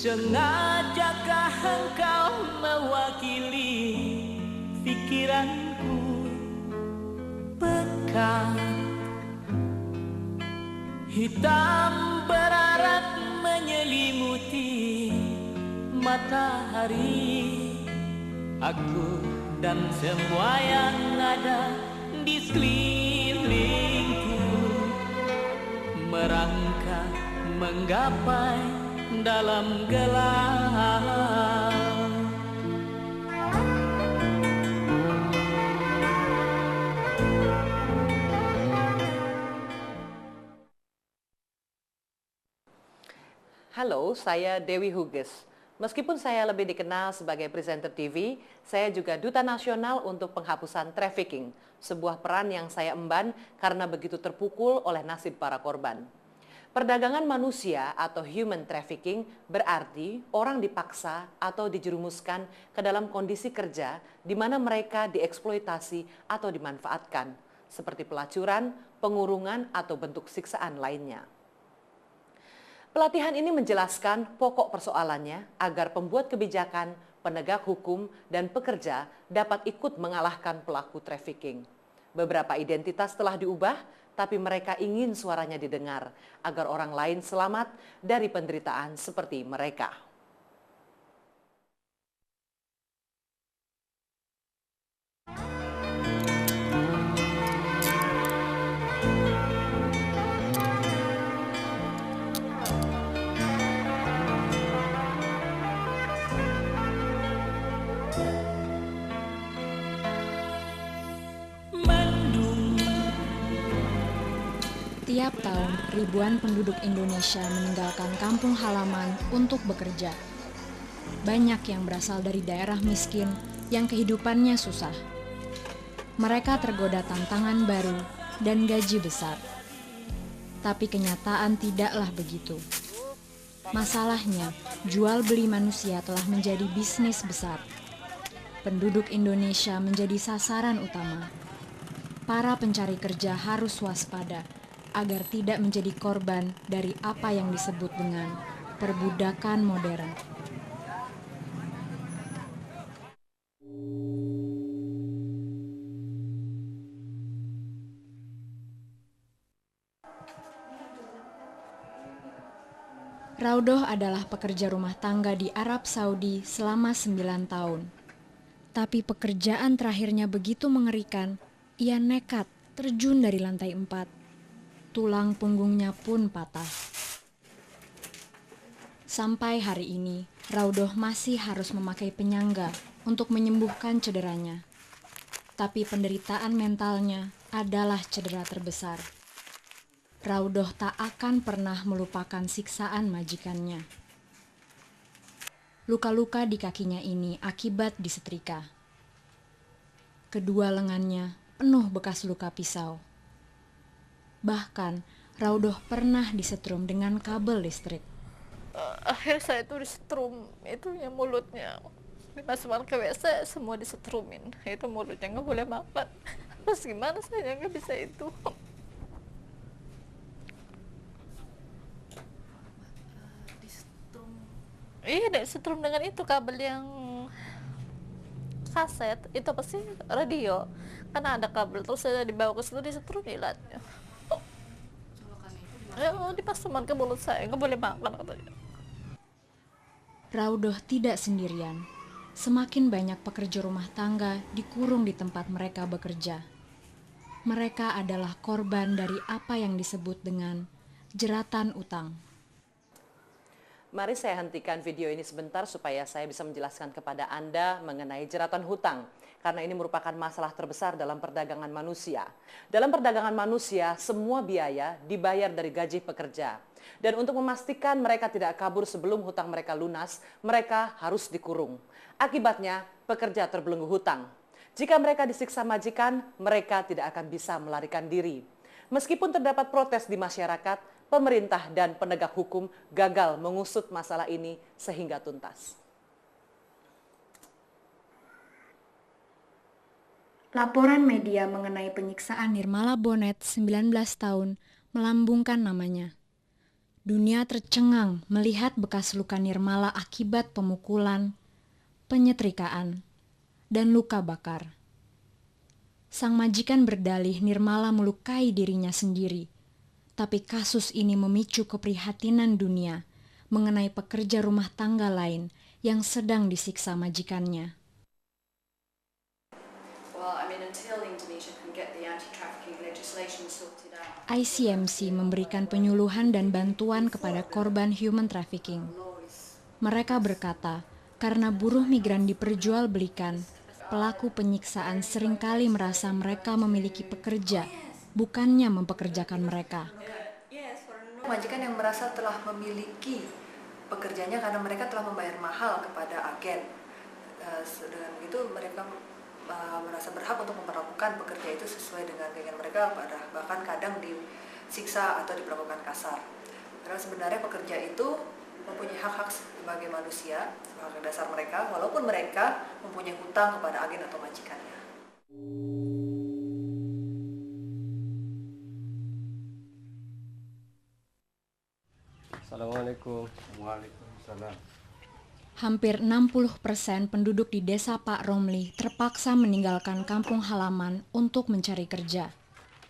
Sengajakah engkau mewakili pikiranku pekat hitam berarak menyelimuti matahari. Aku dan semua yang ada di sekelilingku merangkak menggapai dalam gelap. Halo, saya Dewi Huges. Meskipun saya lebih dikenal sebagai presenter TV, saya juga Duta Nasional untuk Penghapusan Trafficking, sebuah peran yang saya emban karena begitu terpukul oleh nasib para korban. Perdagangan manusia atau human trafficking berarti orang dipaksa atau dijerumuskan ke dalam kondisi kerja di mana mereka dieksploitasi atau dimanfaatkan, seperti pelacuran, pengurungan, atau bentuk siksaan lainnya. Pelatihan ini menjelaskan pokok persoalannya agar pembuat kebijakan, penegak hukum, dan pekerja dapat ikut mengalahkan pelaku trafficking. Beberapa identitas telah diubah, tapi mereka ingin suaranya didengar agar orang lain selamat dari penderitaan seperti mereka. Tiap tahun, ribuan penduduk Indonesia meninggalkan kampung halaman untuk bekerja. Banyak yang berasal dari daerah miskin yang kehidupannya susah. Mereka tergoda tantangan baru dan gaji besar. Tapi kenyataan tidaklah begitu. Masalahnya, jual beli manusia telah menjadi bisnis besar. Penduduk Indonesia menjadi sasaran utama. Para pencari kerja harus waspada agar tidak menjadi korban dari apa yang disebut dengan perbudakan modern. Raudoh adalah pekerja rumah tangga di Arab Saudi selama 9 tahun. Tapi pekerjaan terakhirnya begitu mengerikan, ia nekat terjun dari lantai 4. Tulang punggungnya pun patah. Sampai hari ini, Raudoh masih harus memakai penyangga untuk menyembuhkan cederanya. Tapi penderitaan mentalnya adalah cedera terbesar. Raudoh tak akan pernah melupakan siksaan majikannya. Luka-luka di kakinya ini akibat disetrika. Kedua lengannya penuh bekas luka pisau. Bahkan, Raudoh pernah disetrum dengan kabel listrik. Akhir saya itu disetrum, itu yang mulutnya. Dimasukkan ke WC, semua disetrumin. Itu mulutnya nggak boleh makan. Terus gimana saya nggak bisa itu? Iya, disetrum dengan itu kabel yang kaset. Itu apa sih? Radio. Karena ada kabel, terus saya dibawa ke situ disetrum ilatnya. Dipasangkan ke mulut saya, nggak boleh makan katanya. Raudoh tidak sendirian. Semakin banyak pekerja rumah tangga dikurung di tempat mereka bekerja. Mereka adalah korban dari apa yang disebut dengan jeratan utang. Mari saya hentikan video ini sebentar supaya saya bisa menjelaskan kepada Anda mengenai jeratan hutang. Karena ini merupakan masalah terbesar dalam perdagangan manusia. Dalam perdagangan manusia, semua biaya dibayar dari gaji pekerja. Dan untuk memastikan mereka tidak kabur sebelum hutang mereka lunas, mereka harus dikurung. Akibatnya, pekerja terbelenggu hutang. Jika mereka disiksa majikan, mereka tidak akan bisa melarikan diri. Meskipun terdapat protes di masyarakat, pemerintah dan penegak hukum gagal mengusut masalah ini sehingga tuntas. Laporan media mengenai penyiksaan Nirmala Bonet, 19 tahun, melambungkan namanya. Dunia tercengang melihat bekas luka Nirmala akibat pemukulan, penyetrikaan, dan luka bakar. Sang majikan berdalih Nirmala melukai dirinya sendiri, tapi kasus ini memicu keprihatinan dunia mengenai pekerja rumah tangga lain yang sedang disiksa majikannya. ICMC memberikan penyuluhan dan bantuan kepada korban human trafficking. Mereka berkata, karena buruh migran diperjualbelikan, pelaku penyiksaan seringkali merasa mereka memiliki pekerja, bukannya mempekerjakan mereka. Majikan yang merasa telah memiliki pekerjanya karena mereka telah membayar mahal kepada agen. Dengan itu mereka merasa berhak untuk memperlakukan pekerja itu sesuai dengan keinginan mereka, bahkan kadang disiksa atau diperlakukan kasar. Karena sebenarnya pekerja itu mempunyai hak-hak sebagai manusia, hak dasar mereka, walaupun mereka mempunyai hutang kepada agen atau majikannya. Assalamualaikum. Waalaikumsalam. Hampir 60% penduduk di desa Pak Romli terpaksa meninggalkan kampung halaman untuk mencari kerja.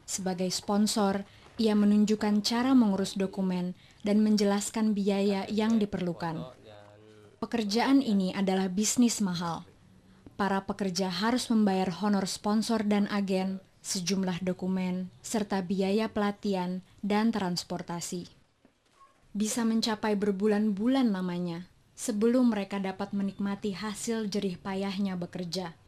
Sebagai sponsor, ia menunjukkan cara mengurus dokumen dan menjelaskan biaya yang diperlukan. Pekerjaan ini adalah bisnis mahal. Para pekerja harus membayar honor sponsor dan agen, sejumlah dokumen, serta biaya pelatihan dan transportasi. Bisa mencapai berbulan-bulan namanya sebelum mereka dapat menikmati hasil jerih payahnya bekerja.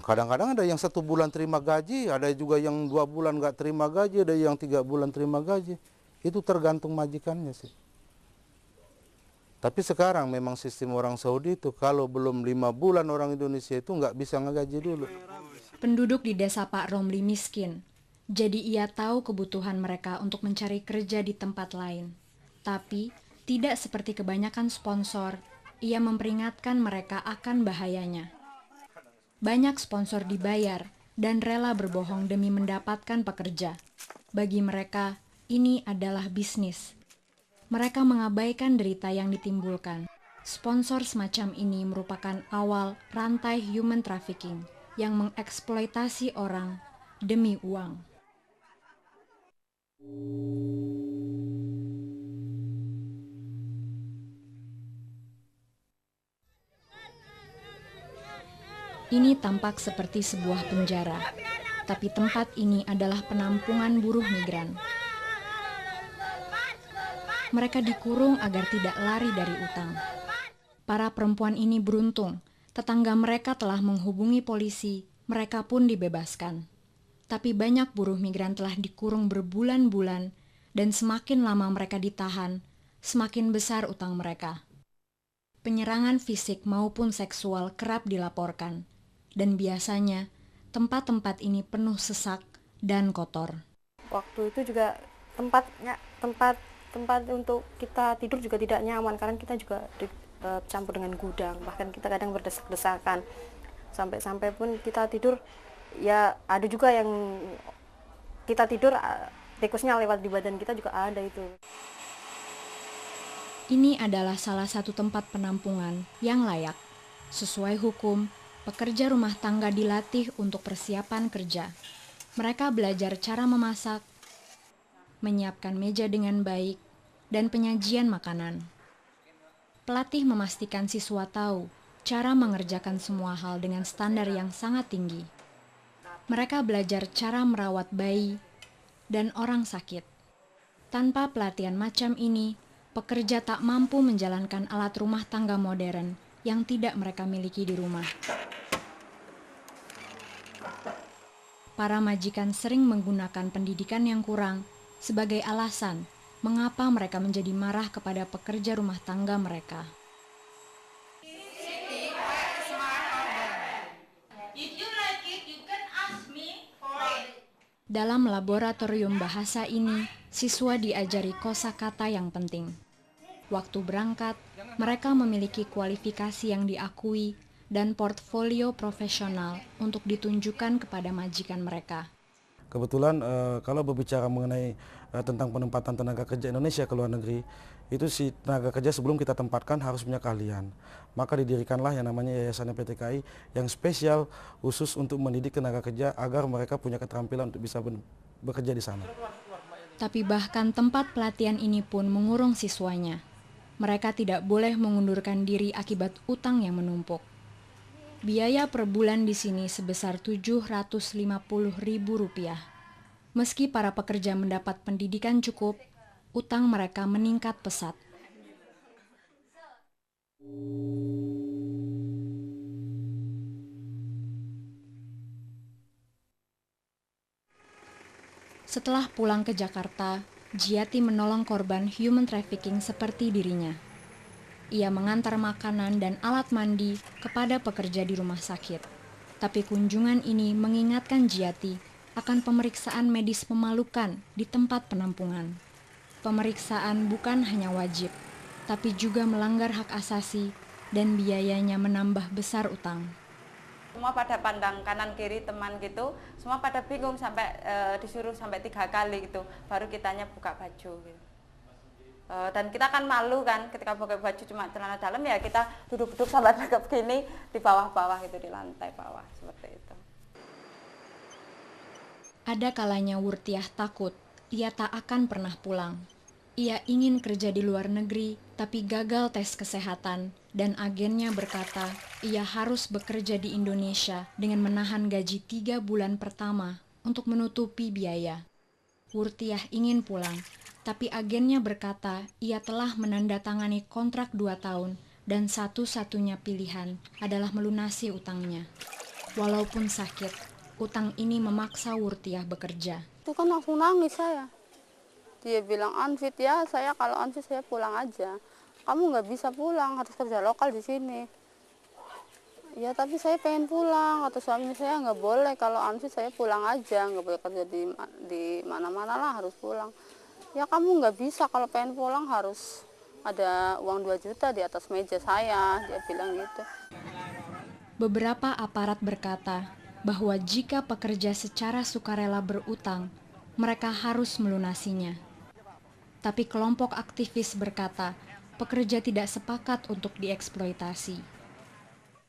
Kadang-kadang ada yang 1 bulan terima gaji, ada juga yang 2 bulan nggak terima gaji, ada yang 3 bulan terima gaji. Itu tergantung majikannya sih. Tapi sekarang memang sistem orang Saudi itu kalau belum 5 bulan orang Indonesia itu nggak bisa ngegaji dulu. Penduduk di desa Pak Romli miskin, jadi ia tahu kebutuhan mereka untuk mencari kerja di tempat lain. Tapi tidak seperti kebanyakan sponsor, ia memperingatkan mereka akan bahayanya. Banyak sponsor dibayar dan rela berbohong demi mendapatkan pekerja. Bagi mereka, ini adalah bisnis. Mereka mengabaikan derita yang ditimbulkan. Sponsor semacam ini merupakan awal rantai human trafficking yang mengeksploitasi orang demi uang. Ini tampak seperti sebuah penjara, tapi tempat ini adalah penampungan buruh migran. Mereka dikurung agar tidak lari dari utang. Para perempuan ini beruntung, tetangga mereka telah menghubungi polisi, mereka pun dibebaskan. Tapi banyak buruh migran telah dikurung berbulan-bulan, dan semakin lama mereka ditahan, semakin besar utang mereka. Penyerangan fisik maupun seksual kerap dilaporkan. Dan biasanya tempat-tempat ini penuh sesak dan kotor. Waktu itu juga tempat untuk kita tidur juga tidak nyaman karena kita juga campur dengan gudang, bahkan kita kadang berdesak-desakan. Sampai-sampai pun kita tidur ya ada juga yang kita tidur tikusnya lewat di badan kita juga ada itu. Ini adalah salah satu tempat penampungan yang layak. Sesuai hukum, pekerja rumah tangga dilatih untuk persiapan kerja. Mereka belajar cara memasak, menyiapkan meja dengan baik, dan penyajian makanan. Pelatih memastikan siswa tahu cara mengerjakan semua hal dengan standar yang sangat tinggi. Mereka belajar cara merawat bayi dan orang sakit. Tanpa pelatihan macam ini, pekerja tak mampu menjalankan alat rumah tangga modern yang tidak mereka miliki di rumah. Para majikan sering menggunakan pendidikan yang kurang sebagai alasan mengapa mereka menjadi marah kepada pekerja rumah tangga mereka. Dalam laboratorium bahasa ini, siswa diajari kosakata yang penting. Waktu berangkat, mereka memiliki kualifikasi yang diakui dan portfolio profesional untuk ditunjukkan kepada majikan mereka. Kebetulan kalau berbicara mengenai tentang penempatan tenaga kerja Indonesia ke luar negeri, itu si tenaga kerja sebelum kita tempatkan harus punya keahlian. Maka didirikanlah yang namanya Yayasan PTKI yang spesial khusus untuk mendidik tenaga kerja agar mereka punya keterampilan untuk bisa bekerja di sana. Tapi bahkan tempat pelatihan ini pun mengurung siswanya. Mereka tidak boleh mengundurkan diri akibat utang yang menumpuk. Biaya per bulan di sini sebesar Rp750.000. Meski para pekerja mendapat pendidikan cukup, utang mereka meningkat pesat. Setelah pulang ke Jakarta, Giati menolong korban human trafficking seperti dirinya. Ia mengantar makanan dan alat mandi kepada pekerja di rumah sakit. Tapi kunjungan ini mengingatkan Giati akan pemeriksaan medis memalukan di tempat penampungan. Pemeriksaan bukan hanya wajib, tapi juga melanggar hak asasi dan biayanya menambah besar utang. Semua pada pandang kanan kiri teman gitu, semua pada bingung sampai disuruh sampai 3 kali gitu, baru kitanya buka baju gitu. Dan kita kan malu kan ketika pakai baju cuma celana dalam, ya kita duduk-duduk sampai begini di bawah-bawah gitu, di lantai bawah seperti itu. Ada kalanya Wurtiah takut ia tak akan pernah pulang. Ia ingin kerja di luar negeri tapi gagal tes kesehatan dan agennya berkata ia harus bekerja di Indonesia dengan menahan gaji 3 bulan pertama untuk menutupi biaya. Wurtiah ingin pulang, tapi agennya berkata ia telah menandatangani kontrak 2 tahun dan satu-satunya pilihan adalah melunasi utangnya. Walaupun sakit, utang ini memaksa Wurtiah bekerja. Itu kan langsung nangis saya. Dia bilang, "Anfit ya, saya kalau Anfit saya pulang aja. Kamu nggak bisa pulang, harus kerja lokal di sini." Ya tapi saya pengen pulang, kata suami saya, nggak boleh kalau Anfit saya pulang aja, nggak boleh kerja di mana-mana lah, harus pulang. Ya kamu nggak bisa, kalau pengen pulang harus ada uang 2 juta di atas meja saya, dia bilang gitu. Beberapa aparat berkata bahwa jika pekerja secara sukarela berutang, mereka harus melunasinya. Tapi kelompok aktivis berkata, pekerja tidak sepakat untuk dieksploitasi.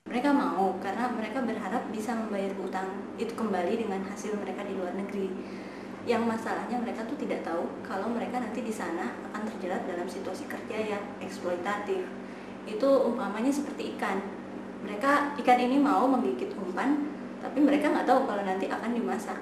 Mereka mau karena mereka berharap bisa membayar utang itu kembali dengan hasil mereka di luar negeri. Yang masalahnya mereka tuh tidak tahu kalau mereka nanti di sana akan terjerat dalam situasi kerja yang eksploitatif. Itu umpamanya seperti ikan. Ikan ini mau menggigit umpan, tapi mereka nggak tahu kalau nanti akan dimasak.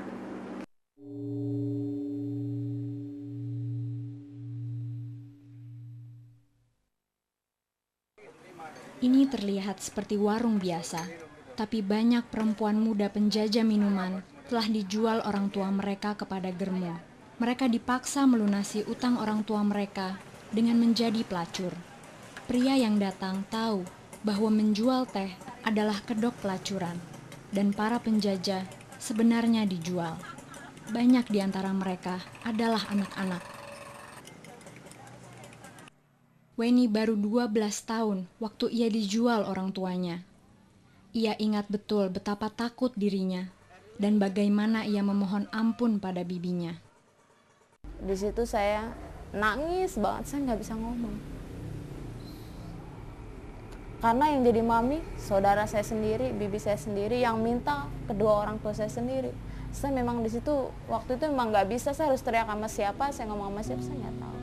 Ini terlihat seperti warung biasa, tapi banyak perempuan muda penjajah minuman telah dijual orang tua mereka kepada germo. Mereka dipaksa melunasi utang orang tua mereka dengan menjadi pelacur. Pria yang datang tahu bahwa menjual teh adalah kedok pelacuran, dan para penjajah sebenarnya dijual. Banyak di antara mereka adalah anak-anak. Weni baru 12 tahun waktu ia dijual orang tuanya. Ia ingat betul betapa takut dirinya dan bagaimana ia memohon ampun pada bibinya. Di situ saya nangis banget, saya nggak bisa ngomong. Karena yang jadi mami, saudara saya sendiri, bibi saya sendiri yang minta kedua orang tua saya sendiri. Saya memang di situ waktu itu memang nggak bisa, saya harus teriak sama siapa, saya ngomong sama siapa, saya nggak tahu.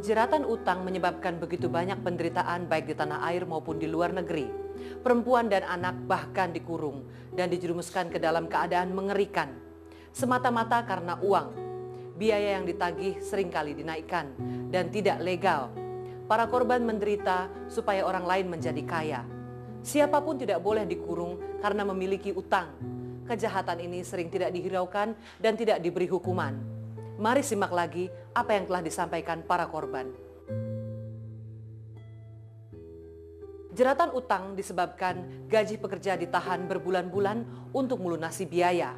Jeratan utang menyebabkan begitu banyak penderitaan baik di tanah air maupun di luar negeri. Perempuan dan anak bahkan dikurung dan dijerumuskan ke dalam keadaan mengerikan. Semata-mata karena uang. Biaya yang ditagih seringkali dinaikkan dan tidak legal. Para korban menderita supaya orang lain menjadi kaya. Siapapun tidak boleh dikurung karena memiliki utang. Kejahatan ini sering tidak dihiraukan dan tidak diberi hukuman. Mari simak lagi apa yang telah disampaikan para korban. Jeratan utang disebabkan gaji pekerja ditahan berbulan-bulan untuk melunasi biaya.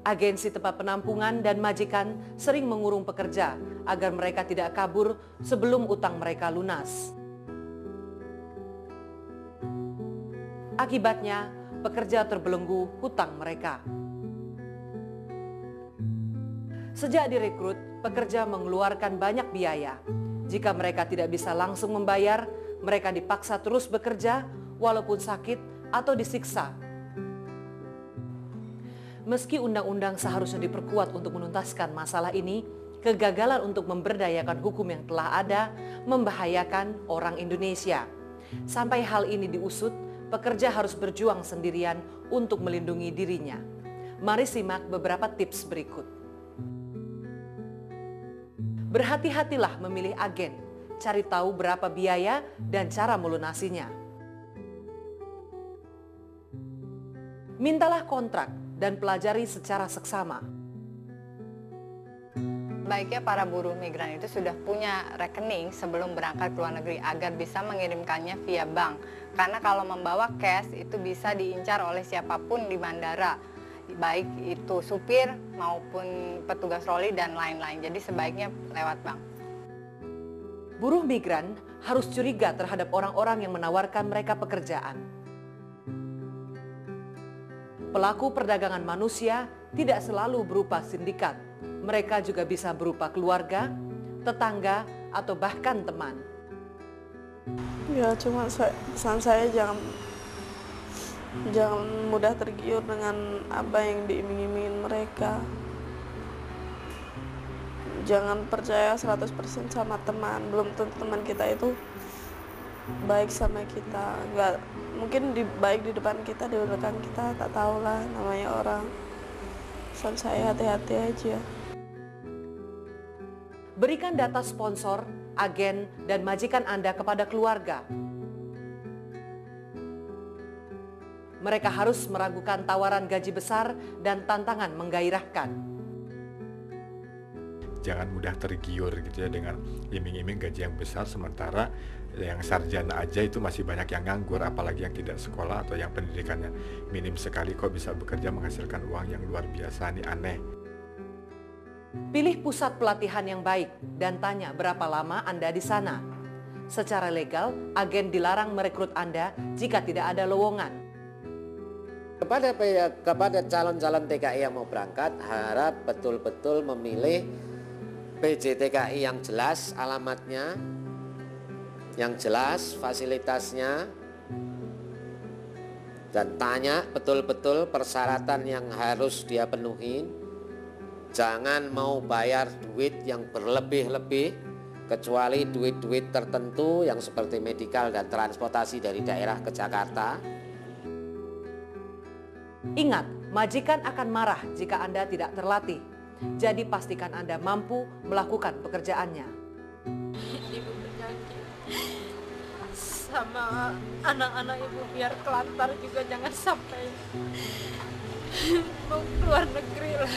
Agensi tempat penampungan dan majikan sering mengurung pekerja agar mereka tidak kabur sebelum utang mereka lunas. Akibatnya, pekerja terbelenggu hutang mereka. Sejak direkrut, pekerja mengeluarkan banyak biaya. Jika mereka tidak bisa langsung membayar, mereka dipaksa terus bekerja walaupun sakit atau disiksa. Meski undang-undang seharusnya diperkuat untuk menuntaskan masalah ini, kegagalan untuk memberdayakan hukum yang telah ada membahayakan orang Indonesia. Sampai hal ini diusut, pekerja harus berjuang sendirian untuk melindungi dirinya. Mari simak beberapa tips berikut. Berhati-hatilah memilih agen, cari tahu berapa biaya dan cara melunasinya. Mintalah kontrak dan pelajari secara seksama. Baiknya para buruh migran itu sudah punya rekening sebelum berangkat ke luar negeri agar bisa mengirimkannya via bank. Karena kalau membawa cash itu bisa diincar oleh siapapun di bandara, baik itu supir maupun petugas roli dan lain-lain. Jadi sebaiknya lewat bank. Buruh migran harus curiga terhadap orang-orang yang menawarkan mereka pekerjaan. Pelaku perdagangan manusia tidak selalu berupa sindikat. Mereka juga bisa berupa keluarga, tetangga, atau bahkan teman. Ya, cuma pesan saya jangan mudah tergiur dengan apa yang diiming-imingin mereka. Jangan percaya 100% sama teman. Belum tentu teman kita itu baik sama kita. Enggak, mungkin baik di depan kita, di belakang kita, tak tahulah namanya orang. Pesan saya hati-hati aja. Berikan data sponsor, agen, dan majikan Anda kepada keluarga. Mereka harus meragukan tawaran gaji besar dan tantangan menggairahkan. Jangan mudah tergiur gitu ya dengan iming-iming gaji yang besar, sementara yang sarjana aja itu masih banyak yang nganggur, apalagi yang tidak sekolah atau yang pendidikannya minim sekali kok bisa bekerja menghasilkan uang yang luar biasa. Ini aneh. Pilih pusat pelatihan yang baik dan tanya berapa lama Anda di sana. Secara legal, agen dilarang merekrut Anda jika tidak ada lowongan. Kepada calon-calon TKI yang mau berangkat, harap betul-betul memilih PJTKI yang jelas alamatnya, yang jelas fasilitasnya, dan tanya betul-betul persyaratan yang harus dia penuhi. Jangan mau bayar duit yang berlebih-lebih, kecuali duit-duit tertentu yang seperti medikal dan transportasi dari daerah ke Jakarta. Ingat, majikan akan marah jika Anda tidak terlatih. Jadi pastikan Anda mampu melakukan pekerjaannya. Ibu penyakit sama anak-anak ibu biar kelantar juga, jangan sampai mau keluar negeri lah.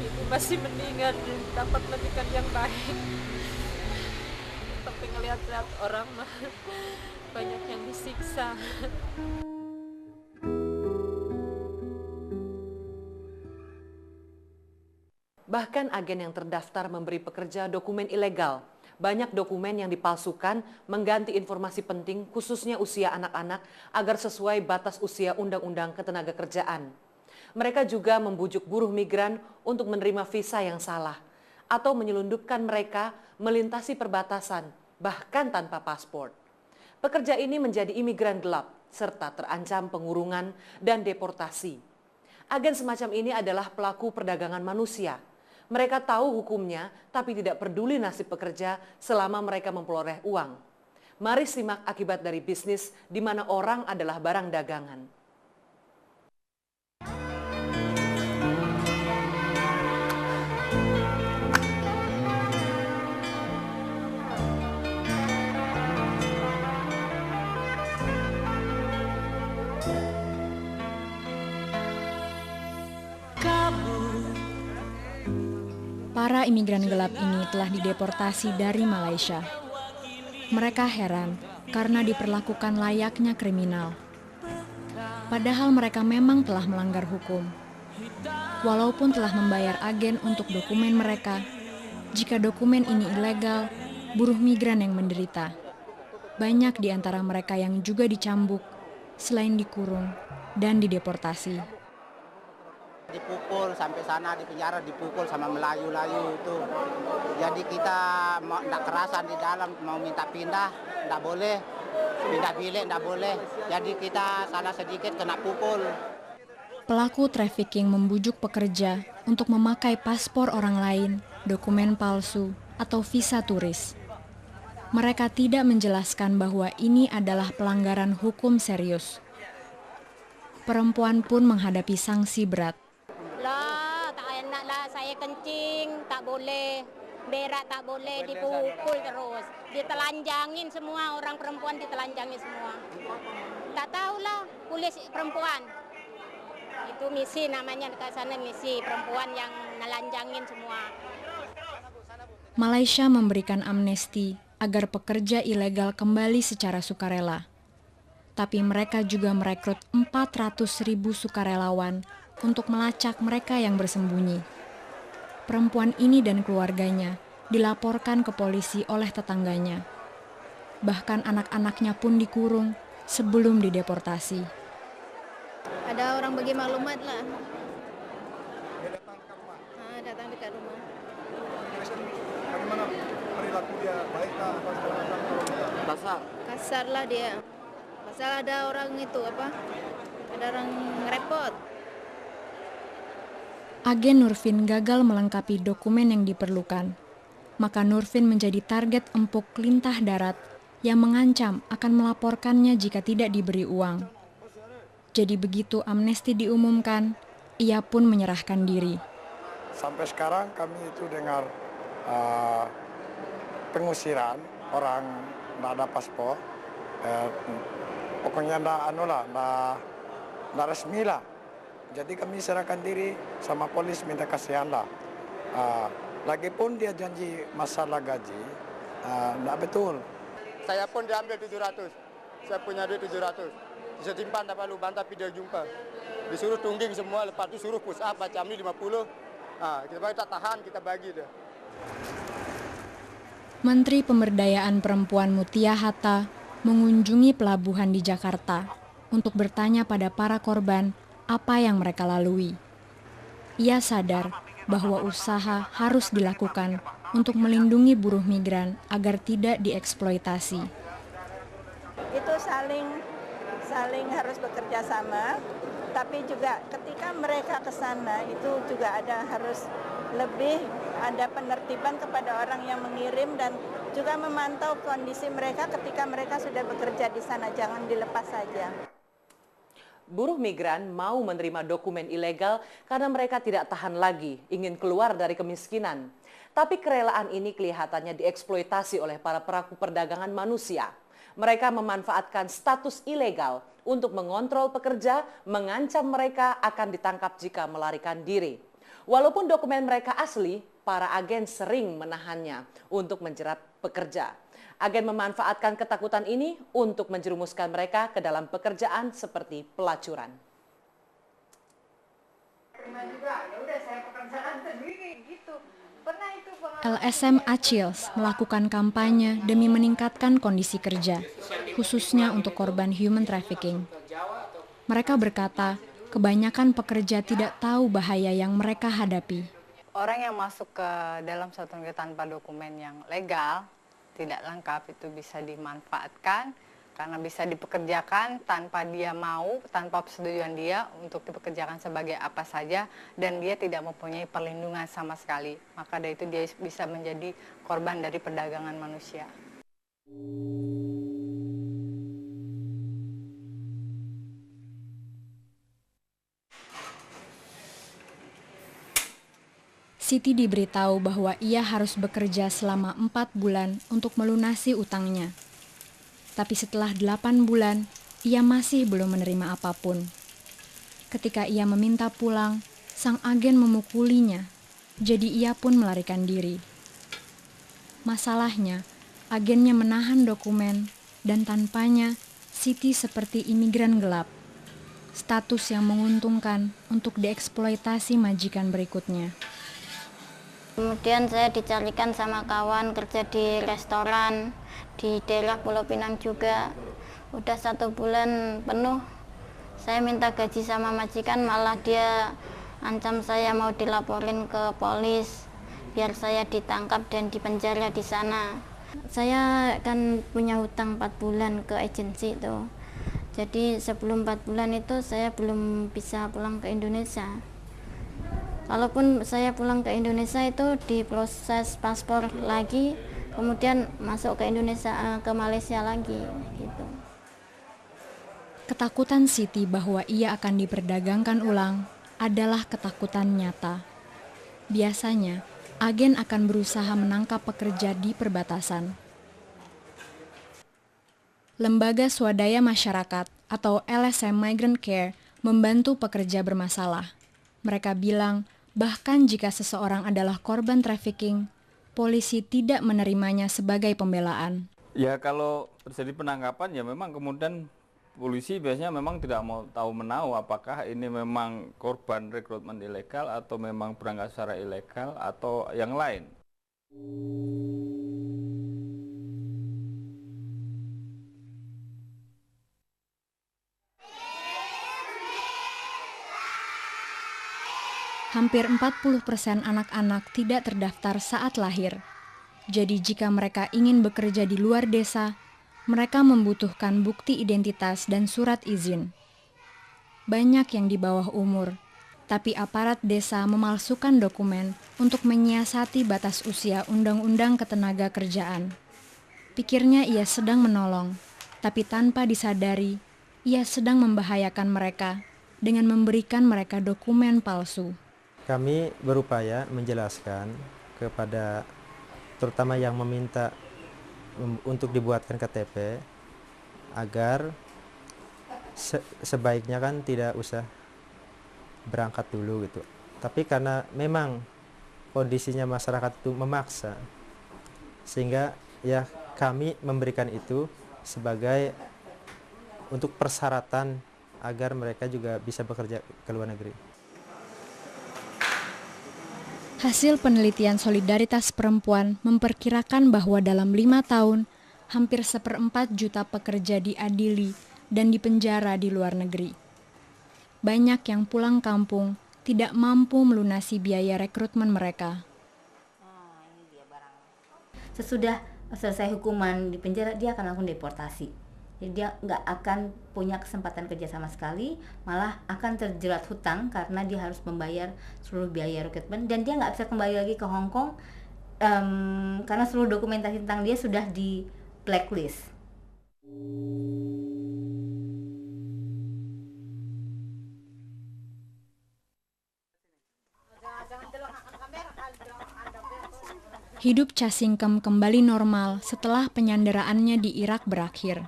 Ibu masih mendingan dapat majikan yang baik. Tapi ngeliat-liat orang mah banyak yang disiksa. Bahkan agen yang terdaftar memberi pekerja dokumen ilegal. Banyak dokumen yang dipalsukan mengganti informasi penting khususnya usia anak-anak agar sesuai batas usia Undang-Undang Ketenagakerjaan. Mereka juga membujuk buruh migran untuk menerima visa yang salah atau menyelundupkan mereka melintasi perbatasan bahkan tanpa paspor. Pekerja ini menjadi imigran gelap serta terancam pengurungan dan deportasi. Agen semacam ini adalah pelaku perdagangan manusia. Mereka tahu hukumnya, tapi tidak peduli nasib pekerja selama mereka memperoleh uang. Mari simak akibat dari bisnis di mana orang adalah barang dagangan. Para imigran gelap ini telah dideportasi dari Malaysia. Mereka heran karena diperlakukan layaknya kriminal. Padahal mereka memang telah melanggar hukum. Walaupun telah membayar agen untuk dokumen mereka, jika dokumen ini ilegal, buruh migran yang menderita. Banyak di antara mereka yang juga dicambuk, selain dikurung dan dideportasi. Dipukul sampai sana di penjara, dipukul sama Melayu-Layu itu. Jadi kita tidak kerasan di dalam, mau minta pindah, tidak boleh. Pindah bilik, tidak boleh. Jadi kita salah sedikit kena pukul. Pelaku trafficking membujuk pekerja untuk memakai paspor orang lain, dokumen palsu, atau visa turis. Mereka tidak menjelaskan bahwa ini adalah pelanggaran hukum serius. Perempuan pun menghadapi sanksi berat. Lah, tak enak lah, saya kencing, tak boleh. Berak tak boleh, dipukul terus. Ditelanjangin semua, orang perempuan ditelanjangin semua. Tak tahulah, polis perempuan. Itu misi namanya dekat sana, misi perempuan yang nelanjangin semua. Malaysia memberikan amnesti agar pekerja ilegal kembali secara sukarela. Tapi mereka juga merekrut 400.000 sukarelawan untuk melacak mereka yang bersembunyi. Perempuan ini dan keluarganya dilaporkan ke polisi oleh tetangganya. Bahkan anak-anaknya pun dikurung sebelum dideportasi. Ada orang bagi maklumat lah. Datang dekat rumah. Bagaimana perilaku dia, baik atau kasar? Kasar lah dia. Pasal ada orang itu ada orang ngerepot. Agen Nurfin gagal melengkapi dokumen yang diperlukan. Maka Nurfin menjadi target empuk lintah darat yang mengancam akan melaporkannya jika tidak diberi uang. Jadi begitu amnesti diumumkan, ia pun menyerahkan diri. Sampai sekarang kami itu dengar pengusiran orang tidak ada paspor. Pokoknya tidak resmi lah. Jadi kami serahkan diri sama polis, minta kasihan lah. Lagipun dia janji masalah gaji, tidak betul. Saya pun diambil 700, saya punya duit 700. Bisa simpan dapat lubang tapi dia jumpa. Disuruh tungging semua, lepas itu suruh push up, macam ni 50. Kita bagi tak tahan, kita bagi dia. Menteri Pemberdayaan Perempuan Mutia Hatta mengunjungi pelabuhan di Jakarta untuk bertanya pada para korban apa yang mereka lalui. Ia sadar bahwa usaha harus dilakukan untuk melindungi buruh migran agar tidak dieksploitasi. Itu saling harus bekerja sama, tapi juga ketika mereka ke sana itu juga harus lebih ada penertiban kepada orang yang mengirim dan juga memantau kondisi mereka ketika mereka sudah bekerja di sana, jangan dilepas saja. Buruh migran mau menerima dokumen ilegal karena mereka tidak tahan lagi, ingin keluar dari kemiskinan. Tapi kerelaan ini kelihatannya dieksploitasi oleh para pelaku perdagangan manusia. Mereka memanfaatkan status ilegal untuk mengontrol pekerja, mengancam mereka akan ditangkap jika melarikan diri. Walaupun dokumen mereka asli, para agen sering menahannya untuk menjerat pekerja. Agen memanfaatkan ketakutan ini untuk menjerumuskan mereka ke dalam pekerjaan seperti pelacuran. LSM Acils melakukan kampanye demi meningkatkan kondisi kerja, khususnya untuk korban human trafficking. Mereka berkata, kebanyakan pekerja tidak tahu bahaya yang mereka hadapi. Orang yang masuk ke dalam suatu negara tanpa dokumen yang legal, tidak lengkap, itu bisa dimanfaatkan karena bisa dipekerjakan tanpa dia mau, tanpa persetujuan dia untuk dipekerjakan sebagai apa saja, dan dia tidak mempunyai perlindungan sama sekali. Maka dari itu dia bisa menjadi korban dari perdagangan manusia. Siti diberitahu bahwa ia harus bekerja selama 4 bulan untuk melunasi utangnya. Tapi setelah 8 bulan, ia masih belum menerima apapun. Ketika ia meminta pulang, sang agen memukulinya, jadi ia pun melarikan diri. Masalahnya, agennya menahan dokumen, dan tanpanya, Siti seperti imigran gelap. Status yang menguntungkan untuk dieksploitasi majikan berikutnya. Kemudian saya dicarikan sama kawan kerja di restoran di daerah Pulau Pinang juga. Udah 1 bulan penuh, saya minta gaji sama majikan, malah dia ancam saya mau dilaporin ke polis, biar saya ditangkap dan dipenjara di sana. Saya kan punya hutang 4 bulan ke agensi itu. Jadi sebelum 4 bulan itu saya belum bisa pulang ke Indonesia. Kalaupun saya pulang ke Indonesia itu diproses paspor lagi, kemudian masuk ke Indonesia, ke Malaysia lagi gitu. Ketakutan Siti bahwa ia akan diperdagangkan ulang adalah ketakutan nyata. Biasanya, agen akan berusaha menangkap pekerja di perbatasan. Lembaga Swadaya Masyarakat atau LSM Migrant Care membantu pekerja bermasalah. Mereka bilang, bahkan jika seseorang adalah korban trafficking, polisi tidak menerimanya sebagai pembelaan. Ya kalau terjadi penangkapan ya memang kemudian polisi biasanya memang tidak mau tahu menau apakah ini memang korban rekrutmen ilegal atau memang berangkat secara ilegal atau yang lain. Hampir 40% anak-anak tidak terdaftar saat lahir. Jadi jika mereka ingin bekerja di luar desa, mereka membutuhkan bukti identitas dan surat izin. Banyak yang di bawah umur, tapi aparat desa memalsukan dokumen untuk menyiasati batas usia Undang-Undang Ketenagakerjaan. Pikirnya ia sedang menolong, tapi tanpa disadari, ia sedang membahayakan mereka dengan memberikan mereka dokumen palsu. Kami berupaya menjelaskan kepada terutama yang meminta untuk dibuatkan KTP agar sebaiknya kan tidak usah berangkat dulu gitu. Tapi karena memang kondisinya masyarakat itu memaksa, sehingga ya kami memberikan itu sebagai untuk persyaratan agar mereka juga bisa bekerja ke luar negeri. Hasil penelitian Solidaritas Perempuan memperkirakan bahwa dalam 5 tahun, hampir 1/4 juta pekerja diadili dan dipenjara di luar negeri. Banyak yang pulang kampung tidak mampu melunasi biaya rekrutmen mereka. Sesudah selesai hukuman di penjara, dia akan langsung deportasi. Jadi dia nggak akan punya kesempatan kerja sama sekali, malah akan terjerat hutang karena dia harus membayar seluruh biaya rekrutmen dan dia nggak bisa kembali lagi ke Hong Kong karena seluruh dokumentasi tentang dia sudah di blacklist. Hidup Casingkem kembali normal setelah penyanderaannya di Irak berakhir.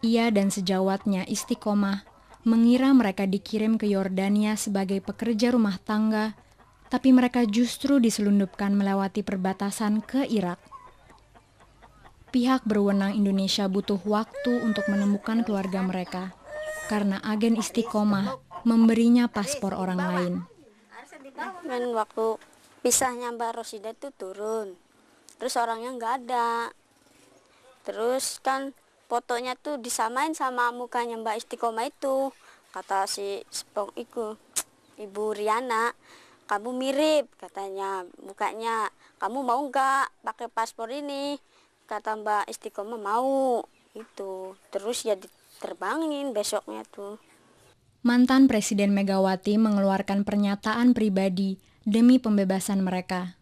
Ia dan sejawatnya Istiqomah mengira mereka dikirim ke Yordania sebagai pekerja rumah tangga, tapi mereka justru diselundupkan melewati perbatasan ke Irak. Pihak berwenang Indonesia butuh waktu untuk menemukan keluarga mereka, karena agen Istiqomah memberinya paspor orang lain. Dan waktu pisahnya Mbak Rosida itu turun, terus orangnya nggak ada. Terus kan fotonya tuh disamain sama mukanya Mbak Istiqomah itu. Kata si Spong itu, Ibu Riana, kamu mirip katanya mukanya. Kamu mau nggak pakai paspor ini? Kata Mbak Istiqomah mau. Itu terus ya diterbangin besoknya tuh. Mantan Presiden Megawati mengeluarkan pernyataan pribadi demi pembebasan mereka.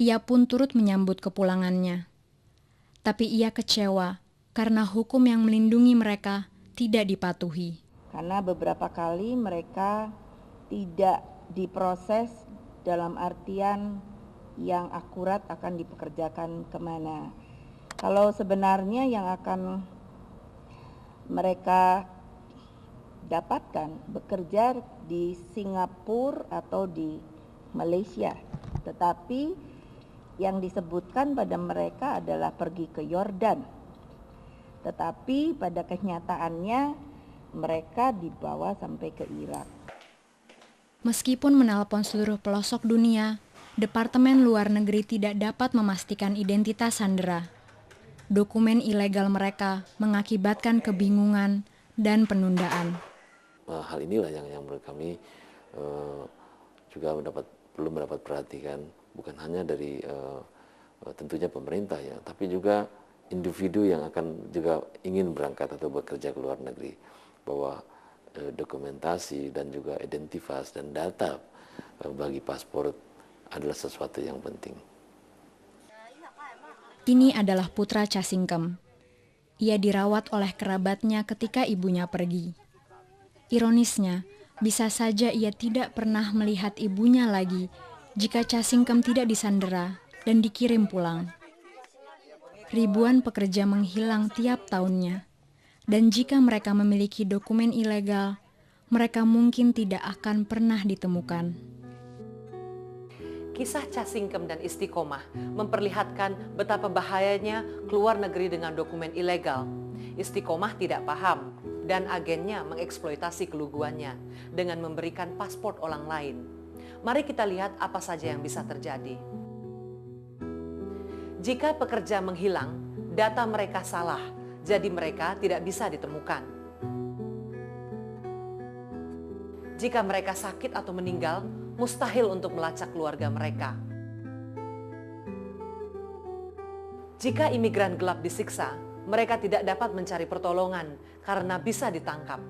Ia pun turut menyambut kepulangannya. Tapi ia kecewa karena hukum yang melindungi mereka tidak dipatuhi. Karena beberapa kali mereka tidak diproses dalam artian yang akurat akan dipekerjakan kemana. Kalau sebenarnya yang akan mereka dapatkan bekerja di Singapura atau di Malaysia. Tetapi yang disebutkan pada mereka adalah pergi ke Yordan. Tetapi pada kenyataannya mereka dibawa sampai ke Irak. Meskipun menelpon seluruh pelosok dunia, Departemen Luar Negeri tidak dapat memastikan identitas sandera. dokumen ilegal mereka mengakibatkan kebingungan dan penundaan. Hal inilah yang menurut kami juga perlu mendapat perhatian, bukan hanya dari tentunya pemerintah ya, tapi juga individu yang akan juga ingin berangkat atau bekerja ke luar negeri, bahwa dokumentasi dan juga identitas dan data bagi paspor adalah sesuatu yang penting. Ini adalah putra Casingkem. Ia dirawat oleh kerabatnya ketika ibunya pergi. Ironisnya, bisa saja ia tidak pernah melihat ibunya lagi jika Casingkem tidak disandera dan dikirim pulang. Ribuan pekerja menghilang tiap tahunnya, dan jika mereka memiliki dokumen ilegal, mereka mungkin tidak akan pernah ditemukan. Kisah Casingkem dan Istiqomah memperlihatkan betapa bahayanya keluar negeri dengan dokumen ilegal. Istiqomah tidak paham dan agennya mengeksploitasi keluguannya dengan memberikan paspor orang lain. Mari kita lihat apa saja yang bisa terjadi. Jika pekerja menghilang, data mereka salah, jadi mereka tidak bisa ditemukan. Jika mereka sakit atau meninggal, mustahil untuk melacak keluarga mereka. Jika imigran gelap disiksa, mereka tidak dapat mencari pertolongan karena bisa ditangkap.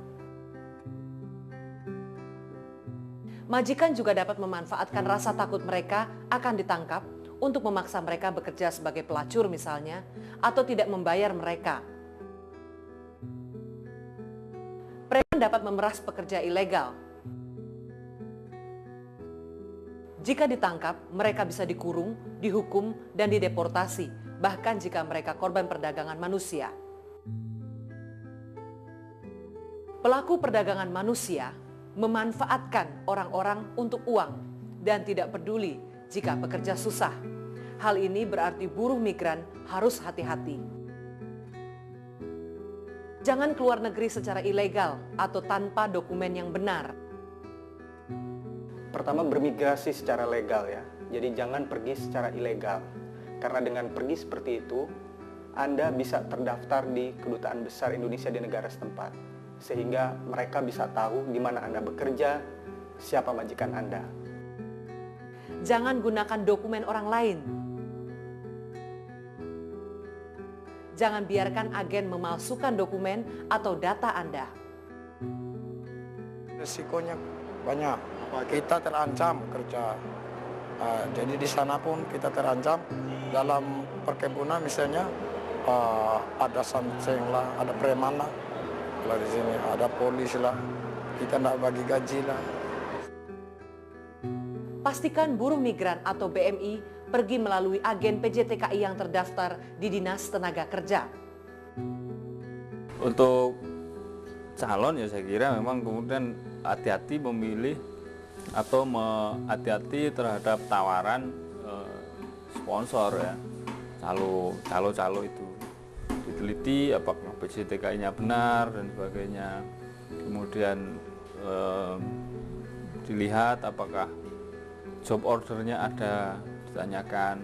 Majikan juga dapat memanfaatkan rasa takut mereka akan ditangkap untuk memaksa mereka bekerja sebagai pelacur misalnya, atau tidak membayar mereka. Preman dapat memeras pekerja ilegal. Jika ditangkap, mereka bisa dikurung, dihukum, dan dideportasi, bahkan jika mereka korban perdagangan manusia. Pelaku perdagangan manusia memanfaatkan orang-orang untuk uang dan tidak peduli jika pekerja susah. Hal ini berarti buruh migran harus hati-hati. Jangan keluar negeri secara ilegal atau tanpa dokumen yang benar. Pertama, bermigrasi secara legal ya. Jadi jangan pergi secara ilegal. Karena dengan pergi seperti itu, Anda bisa terdaftar di Kedutaan Besar Indonesia di negara setempat. Sehingga mereka bisa tahu di mana Anda bekerja, siapa majikan Anda. Jangan gunakan dokumen orang lain. Jangan biarkan agen memalsukan dokumen atau data Anda. Risikonya banyak. Kita terancam kerja. Jadi di sana pun kita terancam. Dalam perkebunan misalnya ada sanceng lah, ada preman lah. Kalau di sini ada polis lah. Kita tidak bagi gaji lah. Pastikan buruh migran atau BMI pergi melalui agen PJTKI yang terdaftar di Dinas Tenaga Kerja. Untuk calon ya saya kira memang kemudian hati-hati memilih atau hati-hati terhadap tawaran sponsor ya, calo itu diteliti apakah PJTKI-nya benar dan sebagainya, kemudian dilihat apakah job ordernya ada, ditanyakan.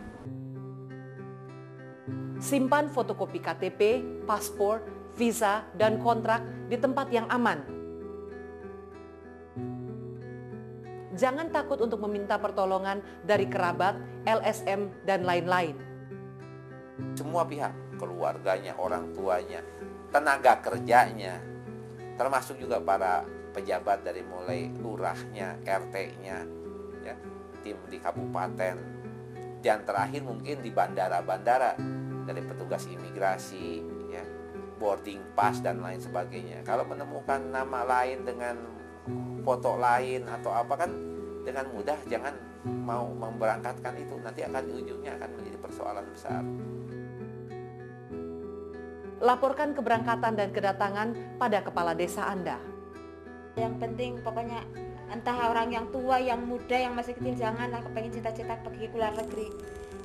Simpan fotokopi KTP, paspor, visa, dan kontrak di tempat yang aman. Jangan takut untuk meminta pertolongan dari kerabat, LSM, dan lain-lain. Semua pihak, keluarganya, orang tuanya, tenaga kerjanya, termasuk juga para pejabat dari mulai lurahnya, RT-nya, ya, tim di kabupaten, dan terakhir mungkin di bandara-bandara dari petugas imigrasi, ya, boarding pass dan lain sebagainya. Kalau menemukan nama lain dengan foto lain atau apa kan dengan mudah jangan mau memberangkatkan itu, nanti akan di ujungnya akan menjadi persoalan besar. Laporkan keberangkatan dan kedatangan pada kepala desa Anda. Yang penting pokoknya entah orang yang tua, yang muda, yang masih kecil, janganlah kepengen cita-cita pergi ke luar negeri.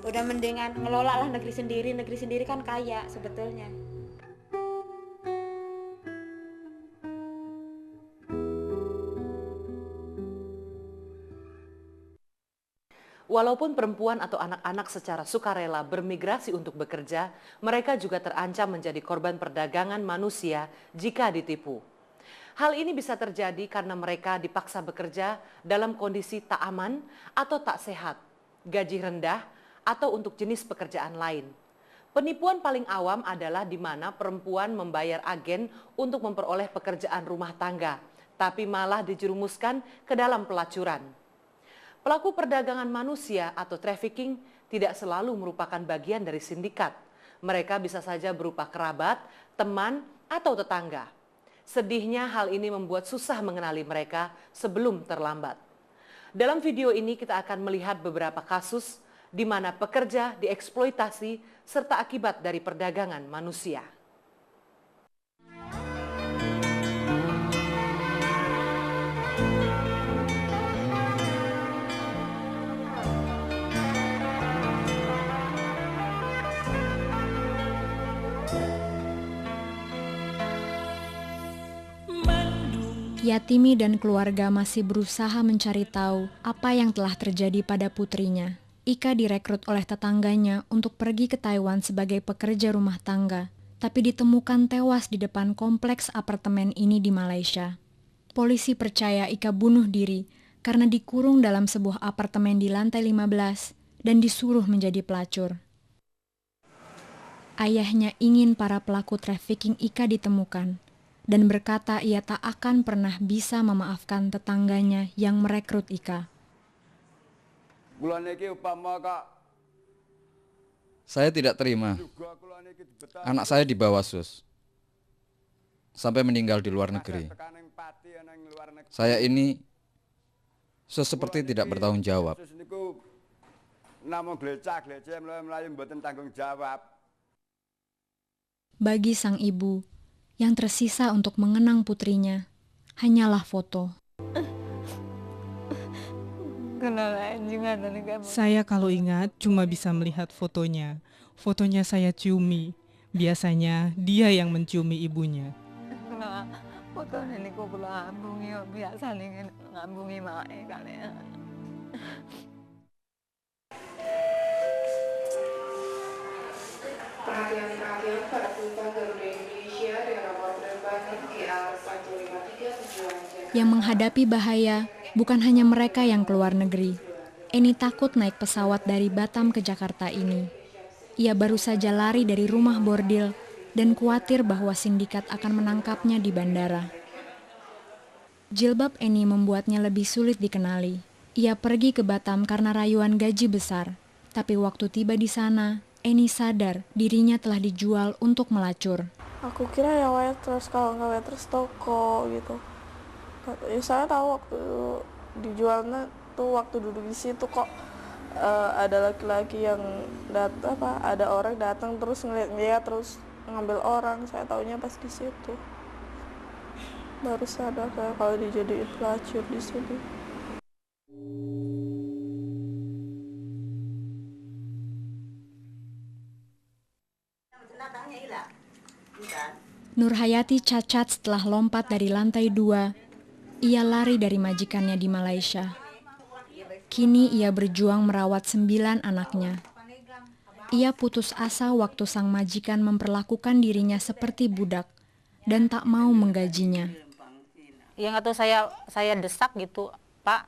Udah mendingan ngelola lah negeri sendiri kan kaya sebetulnya. Walaupun perempuan atau anak-anak secara sukarela bermigrasi untuk bekerja, mereka juga terancam menjadi korban perdagangan manusia jika ditipu. Hal ini bisa terjadi karena mereka dipaksa bekerja dalam kondisi tak aman atau tak sehat, gaji rendah, atau untuk jenis pekerjaan lain. Penipuan paling awam adalah di mana perempuan membayar agen untuk memperoleh pekerjaan rumah tangga, tapi malah dijerumuskan ke dalam pelacuran. Pelaku perdagangan manusia atau trafficking tidak selalu merupakan bagian dari sindikat. Mereka bisa saja berupa kerabat, teman, atau tetangga. Sedihnya hal ini membuat susah mengenali mereka sebelum terlambat. Dalam video ini kita akan melihat beberapa kasus di mana pekerja dieksploitasi serta akibat dari perdagangan manusia. Yatimi dan keluarga masih berusaha mencari tahu apa yang telah terjadi pada putrinya. Ika direkrut oleh tetangganya untuk pergi ke Taiwan sebagai pekerja rumah tangga, tapi ditemukan tewas di depan kompleks apartemen ini di Malaysia. Polisi percaya Ika bunuh diri karena dikurung dalam sebuah apartemen di lantai 15 dan disuruh menjadi pelacur. Ayahnya ingin para pelaku trafficking Ika ditemukan dan berkata ia tak akan pernah bisa memaafkan tetangganya yang merekrut Ika. Saya tidak terima. Anak saya dibawa sus sampai meninggal di luar negeri. Saya ini seperti tidak bertanggung jawab. Bagi sang ibu, yang tersisa untuk mengenang putrinya hanyalah foto. Saya kalau ingat cuma bisa melihat fotonya. Fotonya saya ciumi. Biasanya dia yang menciumi ibunya. Perhatian pada penumpang Garuda Indonesia dengan nomor penerbangan GA1537. Yang menghadapi bahaya bukan hanya mereka yang keluar negeri. Eni takut naik pesawat dari Batam ke Jakarta ini. Ia baru saja lari dari rumah bordil dan khawatir bahwa sindikat akan menangkapnya di bandara. Jilbab Eni membuatnya lebih sulit dikenali. Ia pergi ke Batam karena rayuan gaji besar. Tapi waktu tiba di sana, Eni sadar dirinya telah dijual untuk melacur. Aku kira ya waitress, kalau nggak waitress toko gitu. Ya, saya tahu waktu dijualnya tuh waktu duduk di situ kok ada laki-laki yang ada orang datang terus ngeliat terus ngambil orang. Saya taunya pas di situ. Baru sadar saya kalau dijadiin pelacur di sini. Nurhayati cacat setelah lompat dari lantai 2. Ia lari dari majikannya di Malaysia. Kini ia berjuang merawat 9 anaknya. Ia putus asa waktu sang majikan memperlakukan dirinya seperti budak dan tak mau menggajinya. Yang atau saya desak gitu, Pak,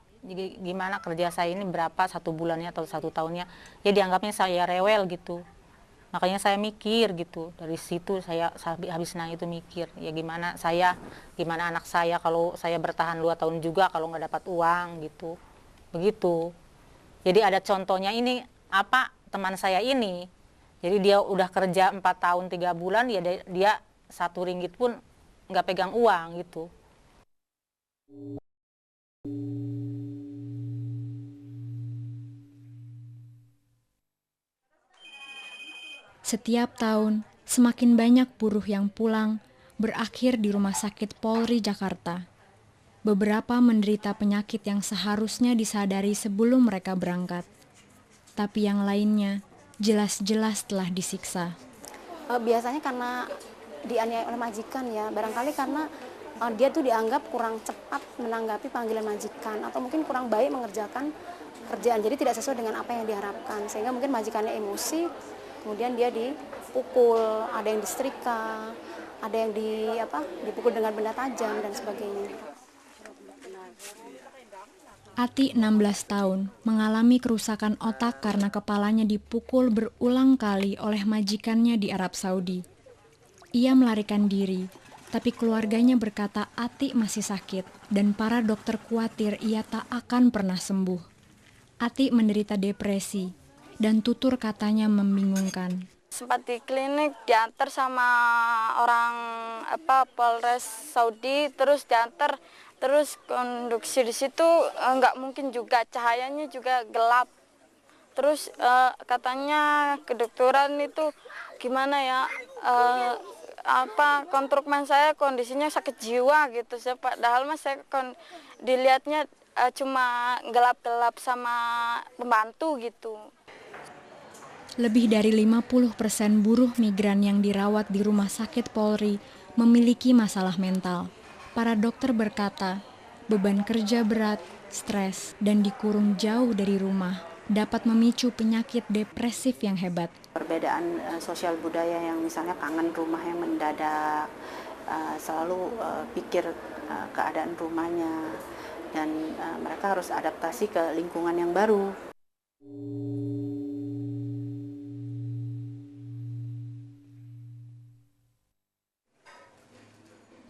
gimana kerja saya ini berapa 1 bulannya atau 1 tahunnya? Ya dianggapnya saya rewel gitu. Makanya saya mikir gitu, dari situ saya habis nang itu mikir, ya gimana anak saya kalau saya bertahan 2 tahun juga kalau nggak dapat uang gitu, begitu. Jadi ada contohnya ini, teman saya ini, jadi dia udah kerja 4 tahun 3 bulan, dia 1 ringgit pun nggak pegang uang gitu. Setiap tahun, semakin banyak buruh yang pulang berakhir di Rumah Sakit Polri Jakarta. Beberapa menderita penyakit yang seharusnya disadari sebelum mereka berangkat. Tapi yang lainnya jelas-jelas telah disiksa. Biasanya karena dianiaya oleh majikan ya, barangkali karena dia tuh dianggap kurang cepat menanggapi panggilan majikan atau mungkin kurang baik mengerjakan kerjaan, jadi tidak sesuai dengan apa yang diharapkan, sehingga mungkin majikannya emosi, kemudian dia dipukul, ada yang disetrika, ada yang dipukul dengan benda tajam dan sebagainya. Ati 16 tahun mengalami kerusakan otak karena kepalanya dipukul berulang kali oleh majikannya di Arab Saudi. Ia melarikan diri, tapi keluarganya berkata Ati masih sakit dan para dokter khawatir ia tak akan pernah sembuh. Ati menderita depresi dan tutur katanya membingungkan. Sempat di klinik diantar sama orang Polres Saudi, terus diantar. Terus kondisi di situ nggak mungkin juga, cahayanya juga gelap. Terus katanya kedokteran itu gimana ya, kontrukmen saya kondisinya sakit jiwa gitu. Padahal mas saya dilihatnya cuma gelap-gelap sama pembantu gitu. Lebih dari 50% buruh migran yang dirawat di rumah sakit Polri memiliki masalah mental. Para dokter berkata, beban kerja berat, stres, dan dikurung jauh dari rumah dapat memicu penyakit depresif yang hebat. Perbedaan sosial budaya yang misalnya kangen rumah yang mendadak, selalu pikir keadaan rumahnya, dan mereka harus adaptasi ke lingkungan yang baru.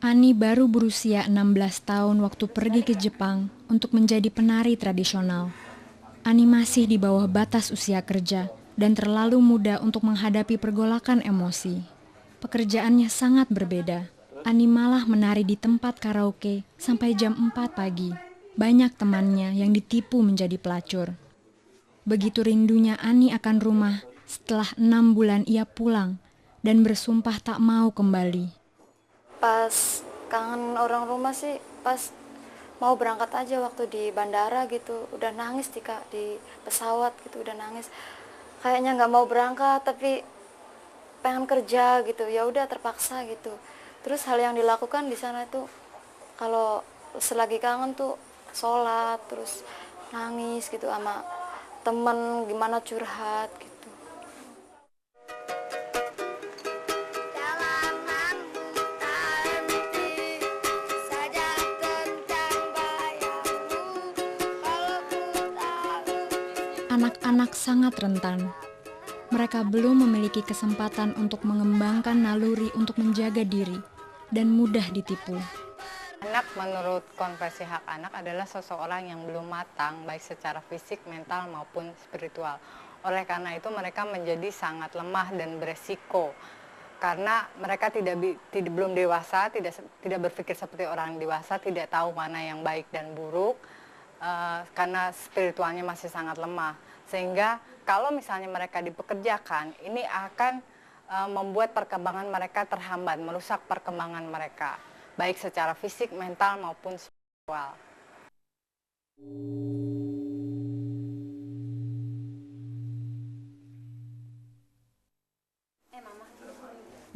Ani baru berusia 16 tahun waktu pergi ke Jepang untuk menjadi penari tradisional. Ani masih di bawah batas usia kerja dan terlalu muda untuk menghadapi pergolakan emosi. Pekerjaannya sangat berbeda. Ani malah menari di tempat karaoke sampai jam 4 pagi. Banyak temannya yang ditipu menjadi pelacur. Begitu rindunya Ani akan rumah, setelah 6 bulan ia pulang dan bersumpah tak mau kembali. Pas kangen orang rumah sih pas mau berangkat aja waktu di bandara gitu, udah nangis di pesawat gitu, udah nangis. Kayaknya nggak mau berangkat tapi pengen kerja gitu, ya udah terpaksa gitu. Terus hal yang dilakukan di sana itu kalau selagi kangen tuh sholat, terus nangis gitu sama temen, gimana curhat gitu. Anak-anak sangat rentan. Mereka belum memiliki kesempatan untuk mengembangkan naluri untuk menjaga diri dan mudah ditipu. Anak menurut Konvensi Hak Anak adalah seseorang yang belum matang baik secara fisik, mental maupun spiritual. Oleh karena itu mereka menjadi sangat lemah dan beresiko. Karena mereka belum dewasa, tidak berpikir seperti orang dewasa, tidak tahu mana yang baik dan buruk. Karena spiritualnya masih sangat lemah, sehingga kalau misalnya mereka dipekerjakan, ini akan membuat perkembangan mereka terhambat, merusak perkembangan mereka, baik secara fisik, mental maupun spiritual.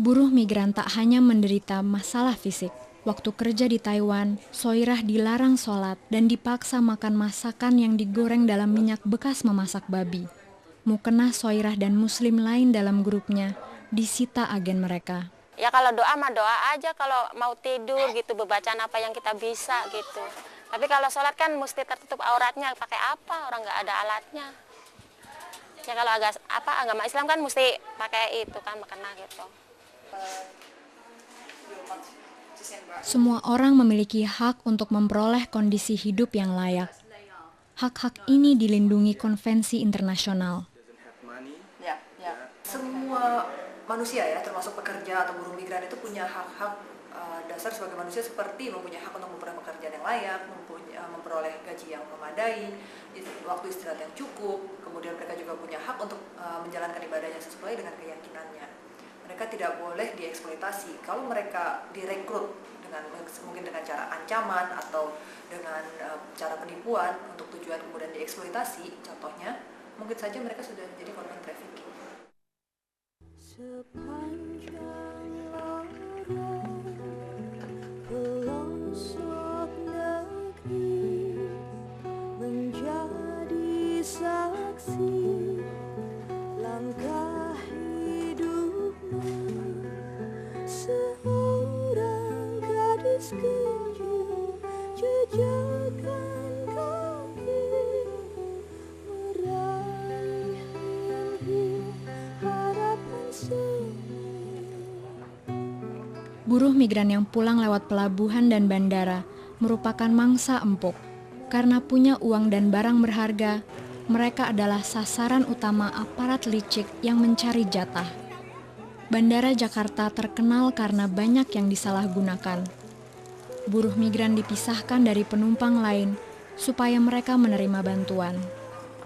Buruh migran tak hanya menderita masalah fisik. Waktu kerja di Taiwan, Soirah dilarang sholat dan dipaksa makan masakan yang digoreng dalam minyak bekas memasak babi. Mukena Soirah dan muslim lain dalam grupnya disita agen mereka. Ya kalau doa mah doa aja, kalau mau tidur gitu, bacaan apa yang kita bisa gitu. Tapi kalau sholat kan mesti tertutup auratnya, pakai apa? Orang nggak ada alatnya. Ya kalau agama Islam kan mesti pakai itu kan, mukena gitu. Semua orang memiliki hak untuk memperoleh kondisi hidup yang layak. Hak-hak ini dilindungi konvensi internasional. Semua manusia ya, termasuk pekerja atau buruh migran itu punya hak-hak dasar sebagai manusia, seperti mempunyai hak untuk memperoleh pekerjaan yang layak, memperoleh gaji yang memadai, waktu istirahat yang cukup, kemudian mereka juga punya hak untuk menjalankan ibadahnya sesuai dengan keyakinannya. Mereka tidak boleh dieksploitasi. Kalau mereka direkrut mungkin dengan cara ancaman atau dengan cara penipuan untuk tujuan kemudian dieksploitasi, contohnya mungkin saja mereka sudah menjadi korban trafficking. Sepanjang lorong kasih, langkah hidupmu, seorang gadis kecil, jejakkan kaki, meraih mimpi harapan seni. Buruh migran yang pulang lewat pelabuhan dan bandara merupakan mangsa empuk. Karena punya uang dan barang berharga, mereka adalah sasaran utama aparat licik yang mencari jatah. Bandara Jakarta terkenal karena banyak yang disalahgunakan. Buruh migran dipisahkan dari penumpang lain supaya mereka menerima bantuan.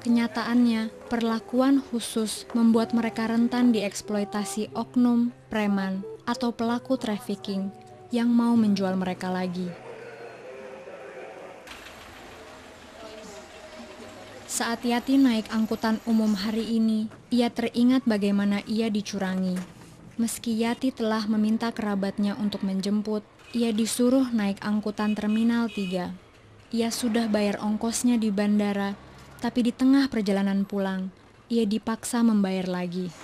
Kenyataannya, perlakuan khusus membuat mereka rentan dieksploitasi oknum, preman, atau pelaku trafficking yang mau menjual mereka lagi. Saat Yati naik angkutan umum hari ini, ia teringat bagaimana ia dicurangi. Meski Yati telah meminta kerabatnya untuk menjemput, ia disuruh naik angkutan Terminal 3. Ia sudah bayar ongkosnya di bandara, tapi di tengah perjalanan pulang, ia dipaksa membayar lagi.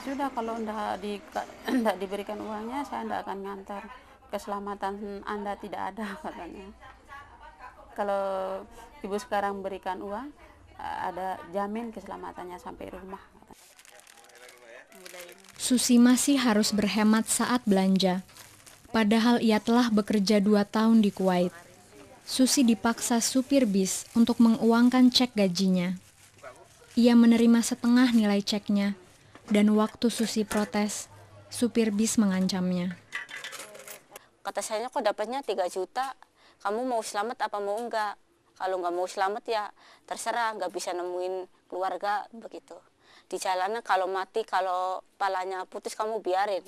Sudah, kalau tidak diberikan uangnya, saya tidak akan ngantar. Keselamatan Anda tidak ada, katanya. Kalau ibu sekarang berikan uang, ada jamin keselamatannya sampai rumah. Susi masih harus berhemat saat belanja. Padahal ia telah bekerja 2 tahun di Kuwait. Susi dipaksa supir bis untuk menguangkan cek gajinya. Ia menerima setengah nilai ceknya, dan waktu Susi protes, supir bis mengancamnya. Kata saya, kok dapatnya 3 juta, kamu mau selamat apa mau enggak? Kalau nggak mau selamat ya terserah, nggak bisa nemuin keluarga begitu. Di jalanan kalau mati, kalau palanya putus kamu biarin.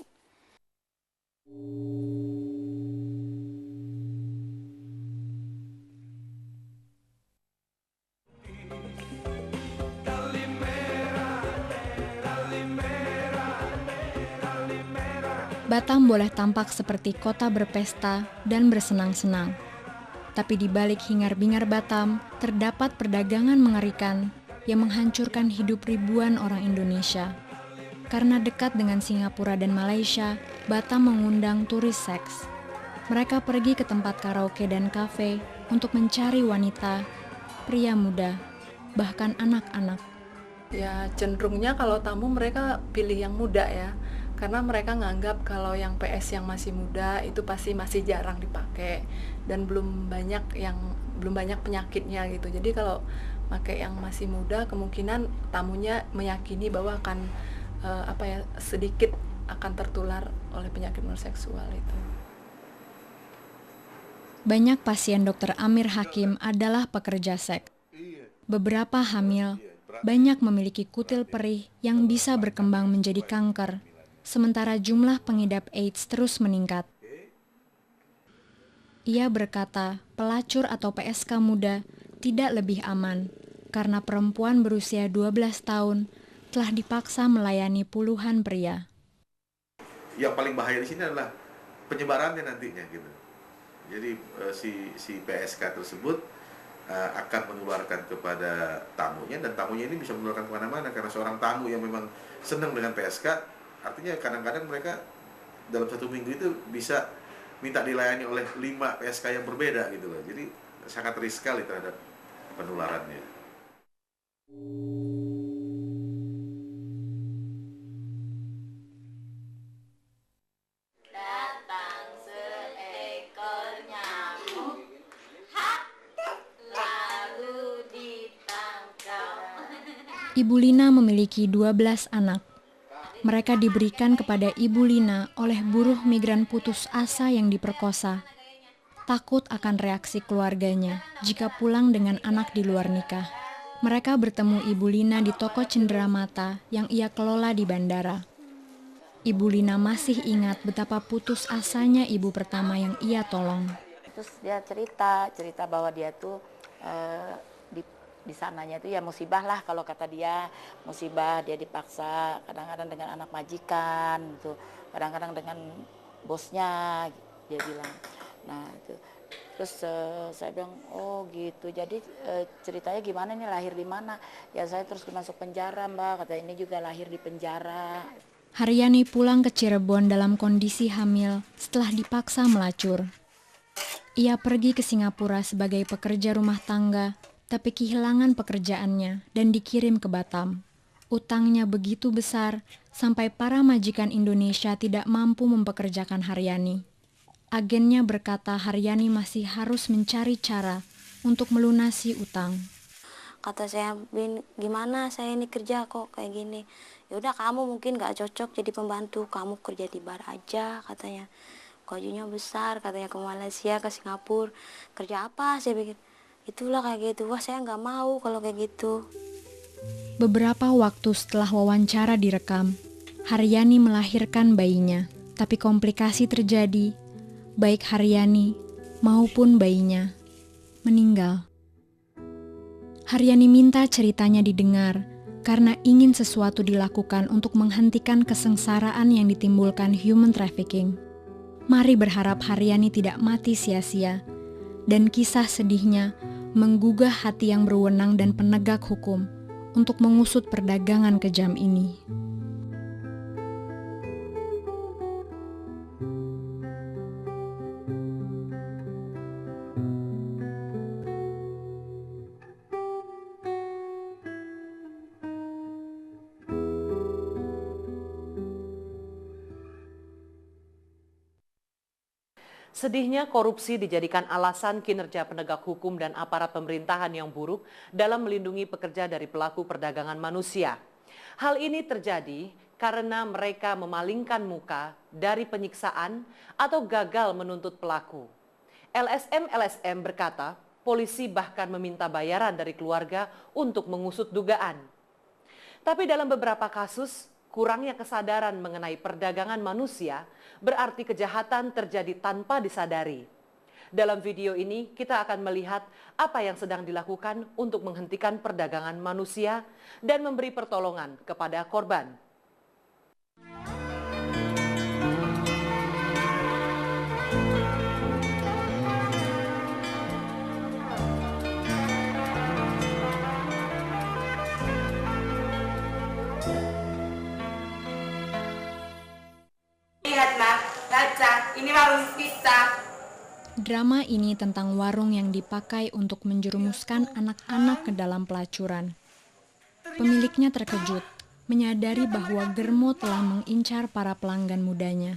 Batam boleh tampak seperti kota berpesta dan bersenang-senang. Tapi di balik hingar-bingar Batam, terdapat perdagangan mengerikan yang menghancurkan hidup ribuan orang Indonesia. Karena dekat dengan Singapura dan Malaysia, Batam mengundang turis seks. Mereka pergi ke tempat karaoke dan kafe untuk mencari wanita, pria muda, bahkan anak-anak. Ya cenderungnya kalau tamu mereka pilih yang muda ya. Karena mereka nganggap kalau yang PS yang masih muda itu pasti masih jarang dipakai dan belum banyak penyakitnya gitu. Jadi kalau pakai yang masih muda, kemungkinan tamunya meyakini bahwa akan sedikit akan tertular oleh penyakit menular seksual itu. Banyak pasien Dr. Amir Hakim adalah pekerja seks. Beberapa hamil, banyak memiliki kutil perih yang bisa berkembang menjadi kanker. Sementara jumlah pengidap AIDS terus meningkat. Ia berkata, pelacur atau PSK muda tidak lebih aman karena perempuan berusia 12 tahun telah dipaksa melayani puluhan pria. Yang paling bahaya di sini adalah penyebarannya nantinya gitu. Jadi si PSK tersebut akan menularkan kepada tamunya, dan tamunya ini bisa menularkan kemana-mana karena seorang tamu yang memang senang dengan PSK, artinya kadang-kadang mereka dalam 1 minggu itu bisa minta dilayani oleh 5 PSK yang berbeda gitu loh. Jadi sangat riskan sekali terhadap penularannya. Datang seekor nyamuk, lalu ditangkap. Ibu Lina memiliki 12 anak. Mereka diberikan kepada Ibu Lina oleh buruh migran putus asa yang diperkosa. Takut akan reaksi keluarganya jika pulang dengan anak di luar nikah. Mereka bertemu Ibu Lina di toko cenderamata yang ia kelola di bandara. Ibu Lina masih ingat betapa putus asanya ibu pertama yang ia tolong. Terus dia cerita bahwa dia tuh di sananya itu ya musibah lah, kalau kata dia musibah, dia dipaksa kadang-kadang dengan anak majikan gitu, kadang-kadang dengan bosnya dia bilang. Nah itu Terus saya bilang, oh gitu, jadi ceritanya gimana nih, lahir di mana? Ya saya terus masuk penjara Mbak, kata ini juga lahir di penjara. Haryani pulang ke Cirebon dalam kondisi hamil setelah dipaksa melacur. Ia pergi ke Singapura sebagai pekerja rumah tangga, tapi kehilangan pekerjaannya dan dikirim ke Batam. Utangnya begitu besar sampai para majikan Indonesia tidak mampu mempekerjakan Haryani. Agennya berkata Haryani masih harus mencari cara untuk melunasi utang. Kata saya, Bin, gimana saya ini kerja kok kayak gini? Ya udah, kamu mungkin gak cocok jadi pembantu, kamu kerja di bar aja katanya. Gajinya besar katanya, ke Malaysia, ke Singapura. Kerja apa? Saya pikir itulah kayak gitu. Wah, saya nggak mau kalau kayak gitu. Beberapa waktu setelah wawancara direkam, Haryani melahirkan bayinya, tapi komplikasi terjadi. Baik Haryani maupun bayinya meninggal. Haryani minta ceritanya didengar karena ingin sesuatu dilakukan untuk menghentikan kesengsaraan yang ditimbulkan human trafficking. Mari berharap Haryani tidak mati sia-sia, dan kisah sedihnya menggugah hati yang berwenang dan penegak hukum untuk mengusut perdagangan kejam ini. Sedihnya korupsi dijadikan alasan kinerja penegak hukum dan aparat pemerintahan yang buruk dalam melindungi pekerja dari pelaku perdagangan manusia. Hal ini terjadi karena mereka memalingkan muka dari penyiksaan atau gagal menuntut pelaku. LSM berkata, polisi bahkan meminta bayaran dari keluarga untuk mengusut dugaan. Tapi dalam beberapa kasus, kurangnya kesadaran mengenai perdagangan manusia berarti kejahatan terjadi tanpa disadari. Dalam video ini kita akan melihat apa yang sedang dilakukan untuk menghentikan perdagangan manusia dan memberi pertolongan kepada korban. Lihat nak, baca, ini warung kita. Drama ini tentang warung yang dipakai untuk menjerumuskan anak-anak ke dalam pelacuran. Pemiliknya terkejut, menyadari bahwa Germo telah mengincar para pelanggan mudanya.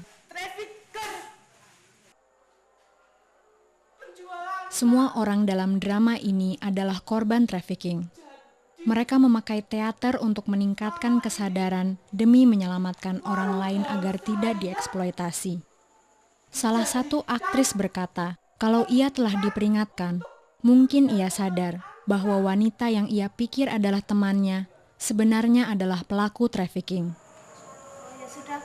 Semua orang dalam drama ini adalah korban trafficking. Mereka memakai teater untuk meningkatkan kesadaran demi menyelamatkan orang lain agar tidak dieksploitasi. Salah satu aktris berkata, kalau ia telah diperingatkan, mungkin ia sadar bahwa wanita yang ia pikir adalah temannya sebenarnya adalah pelaku trafficking.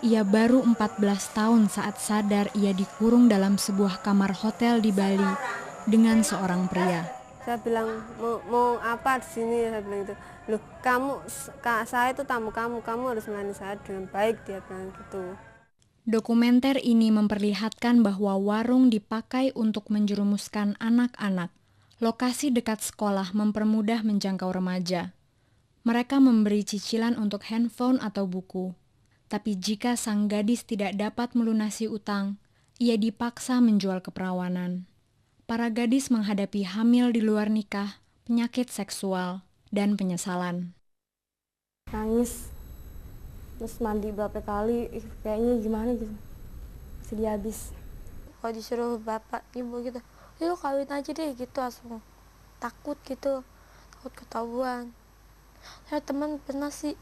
Ia baru 14 tahun saat sadar ia dikurung dalam sebuah kamar hotel di Bali dengan seorang pria. Saya bilang, mau apa di sini? Saya bilang gitu. Loh, saya itu tamu kamu harus melayani saya dengan baik, dia bilang gitu. Dokumenter ini memperlihatkan bahwa warung dipakai untuk menjerumuskan anak-anak. Lokasi dekat sekolah mempermudah menjangkau remaja. Mereka memberi cicilan untuk handphone atau buku. Tapi jika sang gadis tidak dapat melunasi utang, ia dipaksa menjual keperawanan. Para gadis menghadapi hamil di luar nikah, penyakit seksual, dan penyesalan. Nangis, terus mandi berapa kali, kayaknya gimana gitu, sedih habis. Kalau disuruh bapak ibu gitu, yuk kawin aja deh gitu, langsung takut gitu, takut ketahuan. Saya teman pernah sih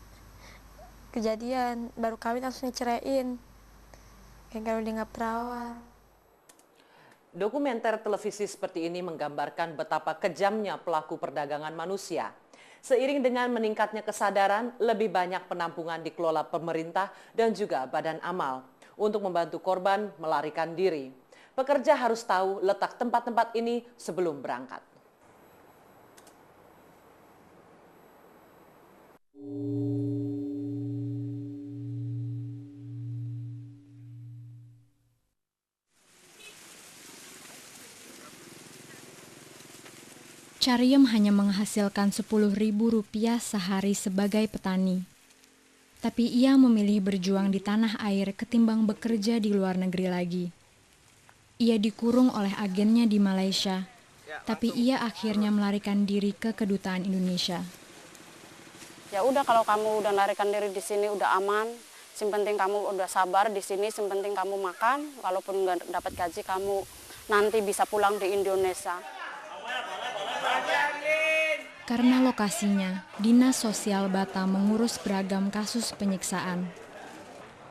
kejadian baru kawin langsung diceraiin, kayak kalau dia nggak perawan. Dokumenter televisi seperti ini menggambarkan betapa kejamnya pelaku perdagangan manusia. Seiring dengan meningkatnya kesadaran, lebih banyak penampungan dikelola pemerintah dan juga badan amal untuk membantu korban melarikan diri. Pekerja harus tahu letak tempat-tempat ini sebelum berangkat. Chariem hanya menghasilkan Rp10.000 sehari sebagai petani. Tapi ia memilih berjuang di tanah air ketimbang bekerja di luar negeri lagi. Ia dikurung oleh agennya di Malaysia, tapi ia akhirnya melarikan diri ke kedutaan Indonesia. Ya udah, kalau kamu udah melarikan diri di sini udah aman, yang penting kamu udah sabar di sini, yang penting kamu makan, walaupun nggak dapat gaji kamu nanti bisa pulang di Indonesia. Karena lokasinya, Dinas Sosial Batam mengurus beragam kasus penyiksaan.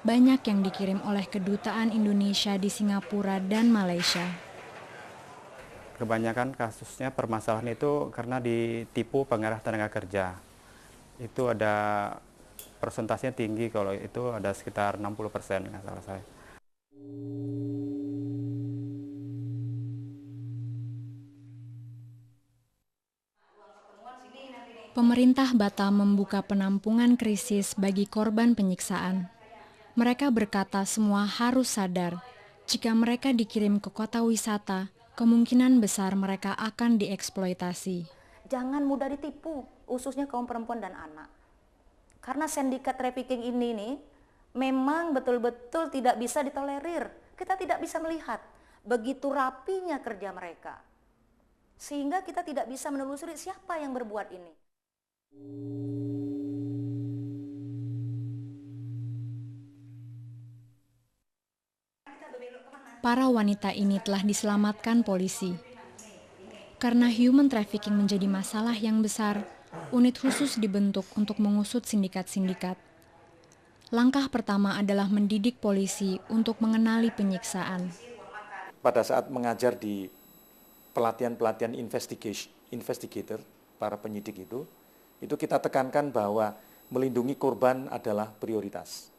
Banyak yang dikirim oleh kedutaan Indonesia di Singapura dan Malaysia. Kebanyakan kasusnya permasalahan itu karena ditipu pengarah tenaga kerja. Itu ada persentasenya tinggi, kalau itu ada sekitar 60% nggak salah saya. Pemerintah Batam membuka penampungan krisis bagi korban penyiksaan. Mereka berkata semua harus sadar, jika mereka dikirim ke kota wisata, kemungkinan besar mereka akan dieksploitasi. Jangan mudah ditipu, khususnya kaum perempuan dan anak. Karena sindikat trafficking ini nih, memang betul-betul tidak bisa ditolerir. Kita tidak bisa melihat begitu rapinya kerja mereka. Sehingga kita tidak bisa menelusuri siapa yang berbuat ini. Para wanita ini telah diselamatkan polisi. Karena human trafficking menjadi masalah yang besar, unit khusus dibentuk untuk mengusut sindikat-sindikat. Langkah pertama adalah mendidik polisi untuk mengenali penyiksaan. Pada saat mengajar di pelatihan-pelatihan investigator, para penyidik itu kita tekankan bahwa melindungi korban adalah prioritas.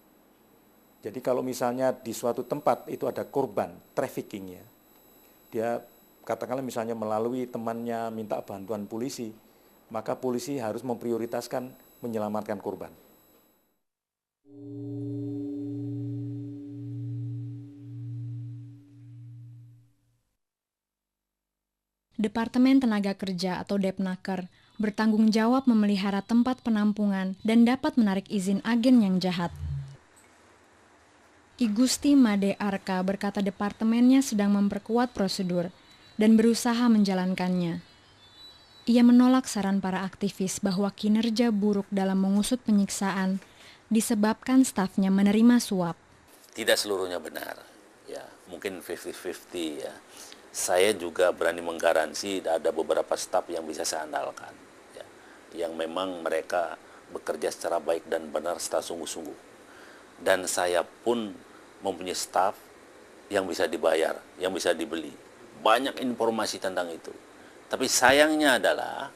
Jadi kalau misalnya di suatu tempat itu ada korban trafficking, ya, dia katakanlah misalnya melalui temannya minta bantuan polisi, maka polisi harus memprioritaskan menyelamatkan korban. Departemen Tenaga Kerja atau Depnaker bertanggung jawab memelihara tempat penampungan dan dapat menarik izin agen yang jahat. I Gusti Made Arka berkata departemennya sedang memperkuat prosedur dan berusaha menjalankannya. Ia menolak saran para aktivis bahwa kinerja buruk dalam mengusut penyiksaan disebabkan stafnya menerima suap. Tidak seluruhnya benar, ya mungkin 50-50 ya. Saya juga berani menggaransi ada beberapa staf yang bisa saya andalkan, ya, yang memang mereka bekerja secara baik dan benar secara sungguh-sungguh. Dan saya pun mempunyai staf yang bisa dibayar, yang bisa dibeli. Banyak informasi tentang itu. Tapi sayangnya adalah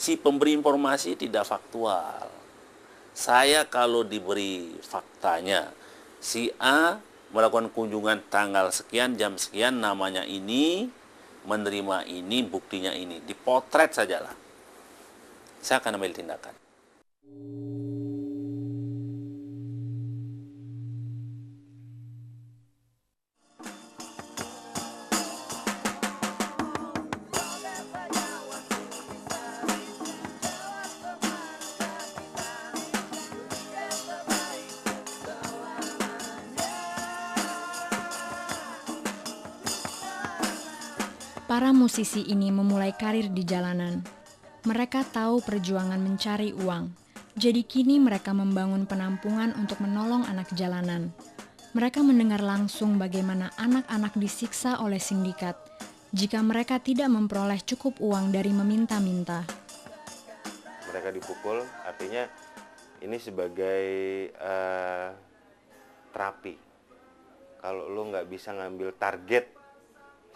si pemberi informasi tidak faktual. Saya kalau diberi faktanya, si A melakukan kunjungan tanggal sekian, jam sekian, namanya ini, menerima ini, buktinya ini. Dipotret sajalah. Saya akan ambil tindakan. Para musisi ini memulai karir di jalanan. Mereka tahu perjuangan mencari uang. Jadi kini mereka membangun penampungan untuk menolong anak jalanan. Mereka mendengar langsung bagaimana anak-anak disiksa oleh sindikat jika mereka tidak memperoleh cukup uang dari meminta-minta. Mereka dipukul, artinya ini sebagai terapi. Kalau lo nggak bisa ngambil target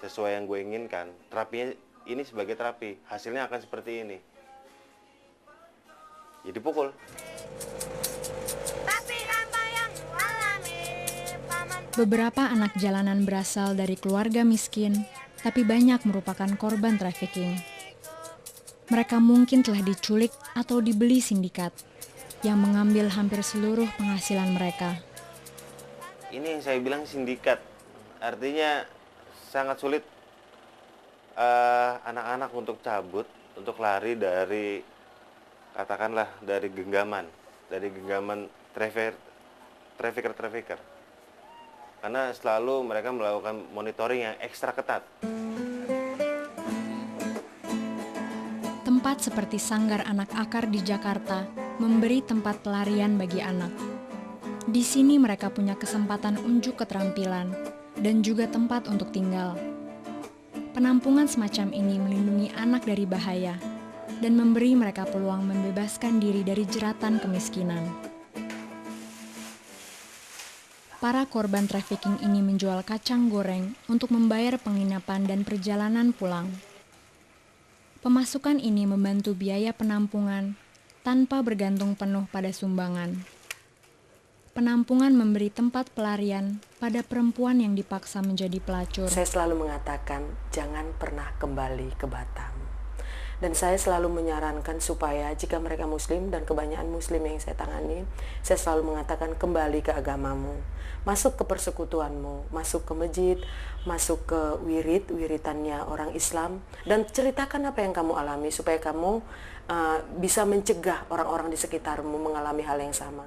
sesuai yang gue inginkan, terapinya ini sebagai terapi, hasilnya akan seperti ini. Jadi pukul. Beberapa anak jalanan berasal dari keluarga miskin, tapi banyak merupakan korban trafficking. Mereka mungkin telah diculik atau dibeli sindikat, yang mengambil hampir seluruh penghasilan mereka. Ini yang saya bilang sindikat, artinya sangat sulit anak-anak untuk cabut untuk lari dari, katakanlah dari genggaman trafficker. Karena selalu mereka melakukan monitoring yang ekstra ketat. Tempat seperti Sanggar Anak Akar di Jakarta memberi tempat pelarian bagi anak. Di sini mereka punya kesempatan unjuk keterampilan dan juga tempat untuk tinggal. Penampungan semacam ini melindungi anak dari bahaya dan memberi mereka peluang membebaskan diri dari jeratan kemiskinan. Para korban trafficking ini menjual kacang goreng untuk membayar penginapan dan perjalanan pulang. Pemasukan ini membantu biaya penampungan tanpa bergantung penuh pada sumbangan. Penampungan memberi tempat pelarian pada perempuan yang dipaksa menjadi pelacur. Saya selalu mengatakan jangan pernah kembali ke Batam. Dan saya selalu menyarankan supaya jika mereka muslim dan kebanyakan muslim yang saya tangani, saya selalu mengatakan kembali ke agamamu. Masuk ke persekutuanmu, masuk ke masjid, masuk ke wiritannya orang Islam, dan ceritakan apa yang kamu alami supaya kamu bisa mencegah orang-orang di sekitarmu mengalami hal yang sama.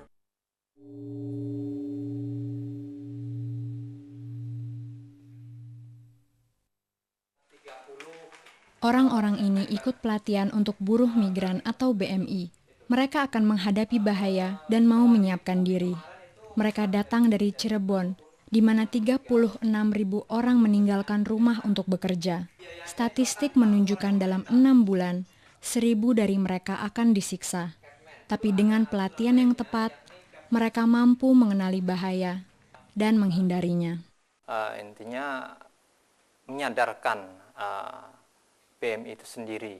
Orang-orang ini ikut pelatihan untuk buruh migran atau BMI. Mereka akan menghadapi bahaya dan mau menyiapkan diri. Mereka datang dari Cirebon, di mana 36.000 orang meninggalkan rumah untuk bekerja. Statistik menunjukkan dalam 6 bulan, 1.000 dari mereka akan disiksa. Tapi dengan pelatihan yang tepat, mereka mampu mengenali bahaya dan menghindarinya. Intinya menyadarkan BMI itu sendiri,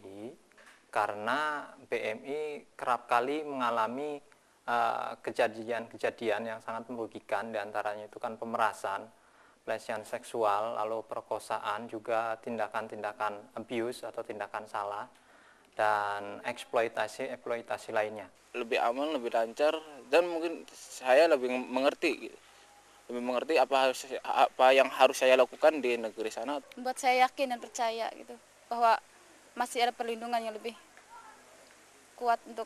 karena BMI kerap kali mengalami kejadian-kejadian yang sangat merugikan, diantaranya itu kan pemerasan, pelecehan seksual, lalu perkosaan, juga tindakan-tindakan abuse atau tindakan salah, dan eksploitasi lainnya. Lebih aman, lebih lancar, dan mungkin saya lebih mengerti gitu. Lebih mengerti apa yang harus saya lakukan di negeri sana. Buat saya yakin dan percaya gitu bahwa masih ada perlindungan yang lebih kuat untuk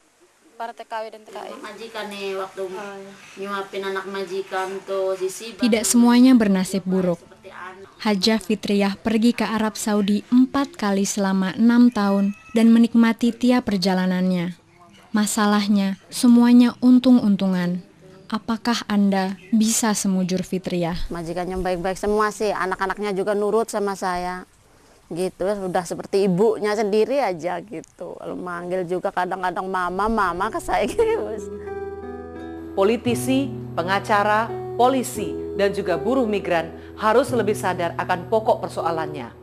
para TKW dan TKI. Majikan nih waktu nyuapin anak majikan tuh sisi. Tidak semuanya bernasib buruk. Hajah Fitriah pergi ke Arab Saudi 4 kali selama 6 tahun dan menikmati tiap perjalanannya. Masalahnya, semuanya untung-untungan. Apakah Anda bisa semujur Fitriah? Majikannya baik-baik semua sih, anak-anaknya juga nurut sama saya. Gitu, udah seperti ibunya sendiri aja gitu. Kalau manggil juga kadang-kadang mama ke saya gitu. Politisi, pengacara, polisi, dan juga buruh migran harus lebih sadar akan pokok persoalannya.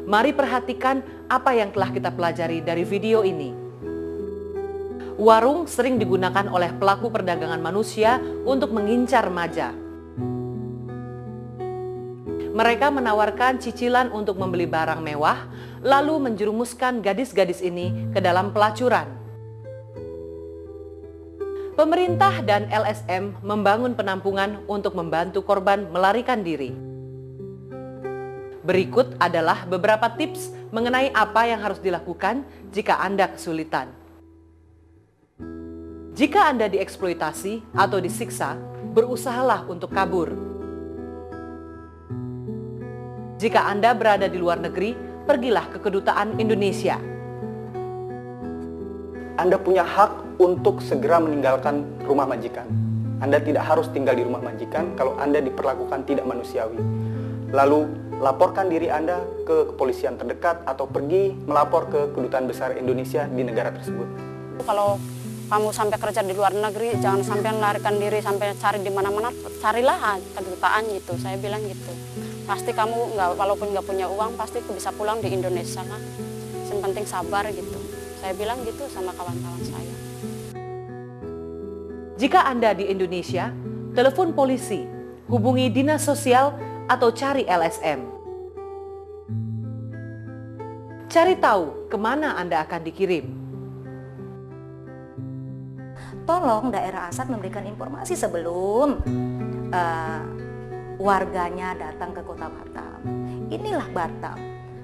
Mari perhatikan apa yang telah kita pelajari dari video ini. Warung sering digunakan oleh pelaku perdagangan manusia untuk mengincar remaja. Mereka menawarkan cicilan untuk membeli barang mewah, lalu menjerumuskan gadis-gadis ini ke dalam pelacuran. Pemerintah dan LSM membangun penampungan untuk membantu korban melarikan diri. Berikut adalah beberapa tips mengenai apa yang harus dilakukan jika Anda kesulitan. Jika Anda dieksploitasi atau disiksa, berusahalah untuk kabur. Jika Anda berada di luar negeri, pergilah ke Kedutaan Indonesia. Anda punya hak untuk segera meninggalkan rumah majikan. Anda tidak harus tinggal di rumah majikan kalau Anda diperlakukan tidak manusiawi. Lalu, laporkan diri Anda ke kepolisian terdekat atau pergi melapor ke Kedutaan Besar Indonesia di negara tersebut. Kalau kamu sampai kerja di luar negeri, jangan sampai melarikan diri, sampai cari di mana-mana, carilah kedutaan gitu. Saya bilang gitu. Pasti kamu walaupun nggak punya uang, pasti bisa pulang di Indonesia kan. Yang penting sabar gitu. Saya bilang gitu sama kawan-kawan saya. Jika Anda di Indonesia, telepon polisi, hubungi dinas sosial atau cari LSM. Cari tahu kemana Anda akan dikirim. Tolong daerah asal memberikan informasi sebelum warganya datang ke kota Batam. Inilah Batam.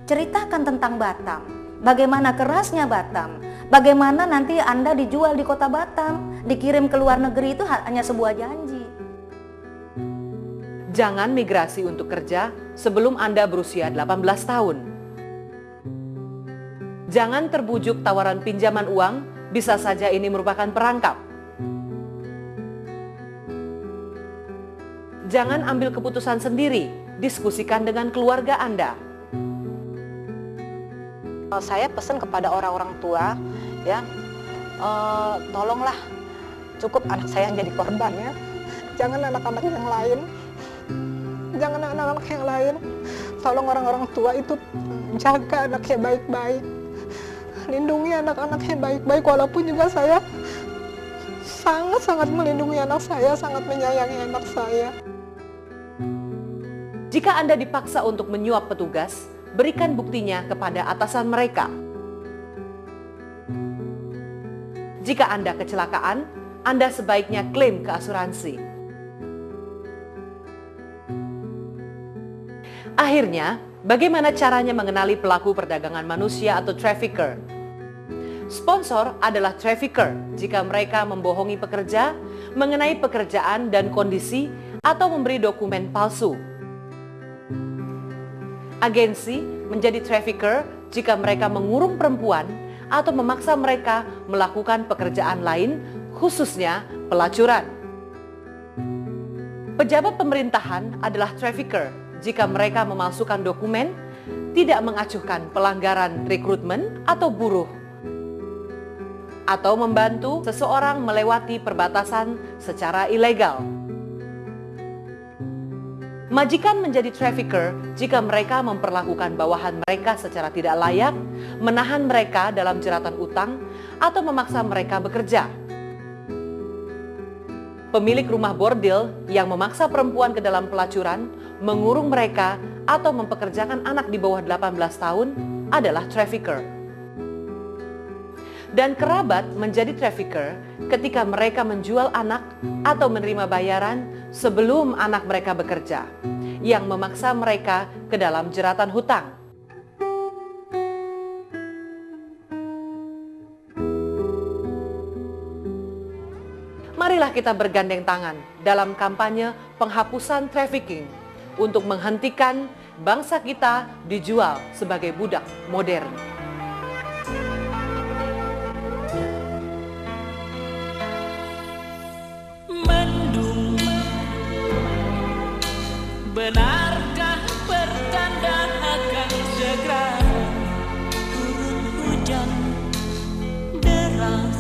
Ceritakan tentang Batam. bagaimana kerasnya Batam, bagaimana nanti Anda dijual di kota Batam, dikirim ke luar negeri itu hanya sebuah janji. Jangan migrasi untuk kerja sebelum Anda berusia 18 tahun. Jangan terbujuk tawaran pinjaman uang, bisa saja ini merupakan perangkap. Jangan ambil keputusan sendiri, diskusikan dengan keluarga Anda. Saya pesan kepada orang-orang tua, ya, tolonglah, cukup anak saya yang jadi korban, ya. Jangan anak-anak yang lain, jangan anak-anak yang lain. Tolong orang-orang tua itu jaga anaknya baik-baik, lindungi anak-anaknya baik-baik. Walaupun juga saya sangat-sangat melindungi anak saya, sangat menyayangi anak saya. Jika Anda dipaksa untuk menyuap petugas, berikan buktinya kepada atasan mereka. Jika Anda kecelakaan, Anda sebaiknya klaim ke asuransi. Akhirnya, bagaimana caranya mengenali pelaku perdagangan manusia atau trafficker? Sponsor adalah trafficker jika mereka membohongi pekerja mengenai pekerjaan dan kondisi atau memberi dokumen palsu. Agensi menjadi trafficker jika mereka mengurung perempuan atau memaksa mereka melakukan pekerjaan lain, khususnya pelacuran. Pejabat pemerintahan adalah trafficker jika mereka memalsukan dokumen, tidak mengacuhkan pelanggaran rekrutmen atau buruh, atau membantu seseorang melewati perbatasan secara ilegal. Majikan menjadi trafficker jika mereka memperlakukan bawahan mereka secara tidak layak, menahan mereka dalam jeratan utang, atau memaksa mereka bekerja. Pemilik rumah bordil yang memaksa perempuan ke dalam pelacuran, mengurung mereka, atau mempekerjakan anak di bawah 18 tahun adalah trafficker. Dan kerabat menjadi trafficker ketika mereka menjual anak atau menerima bayaran sebelum anak mereka bekerja, yang memaksa mereka ke dalam jeratan hutang. Marilah kita bergandeng tangan dalam kampanye penghapusan trafficking untuk menghentikan bangsa kita dijual sebagai budak modern. Mendung, benarkah pertanda akan segera turun hujan deras,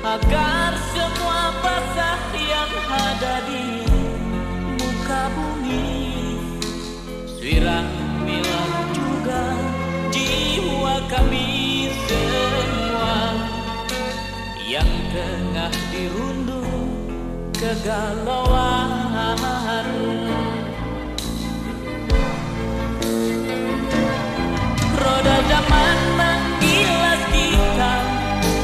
agar semua basah yang ada di muka bumi siramilah juga jiwa kami semua yang tengah dirundung kegalauan. Roda zaman menggilas kita,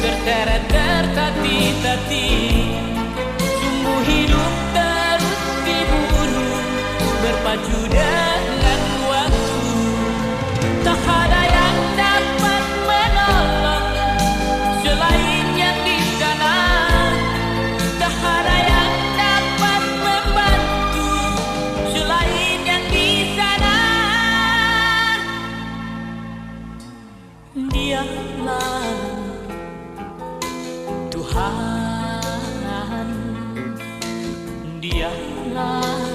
terseret tertatih-tatih, sungguh hidup terus diburu, berpacu dengan waktu. Tak ada yang dapat menolong selain yang di sana, tak ada yang dapat membantu selain yang di sana. Dialah Tuhan, Dialah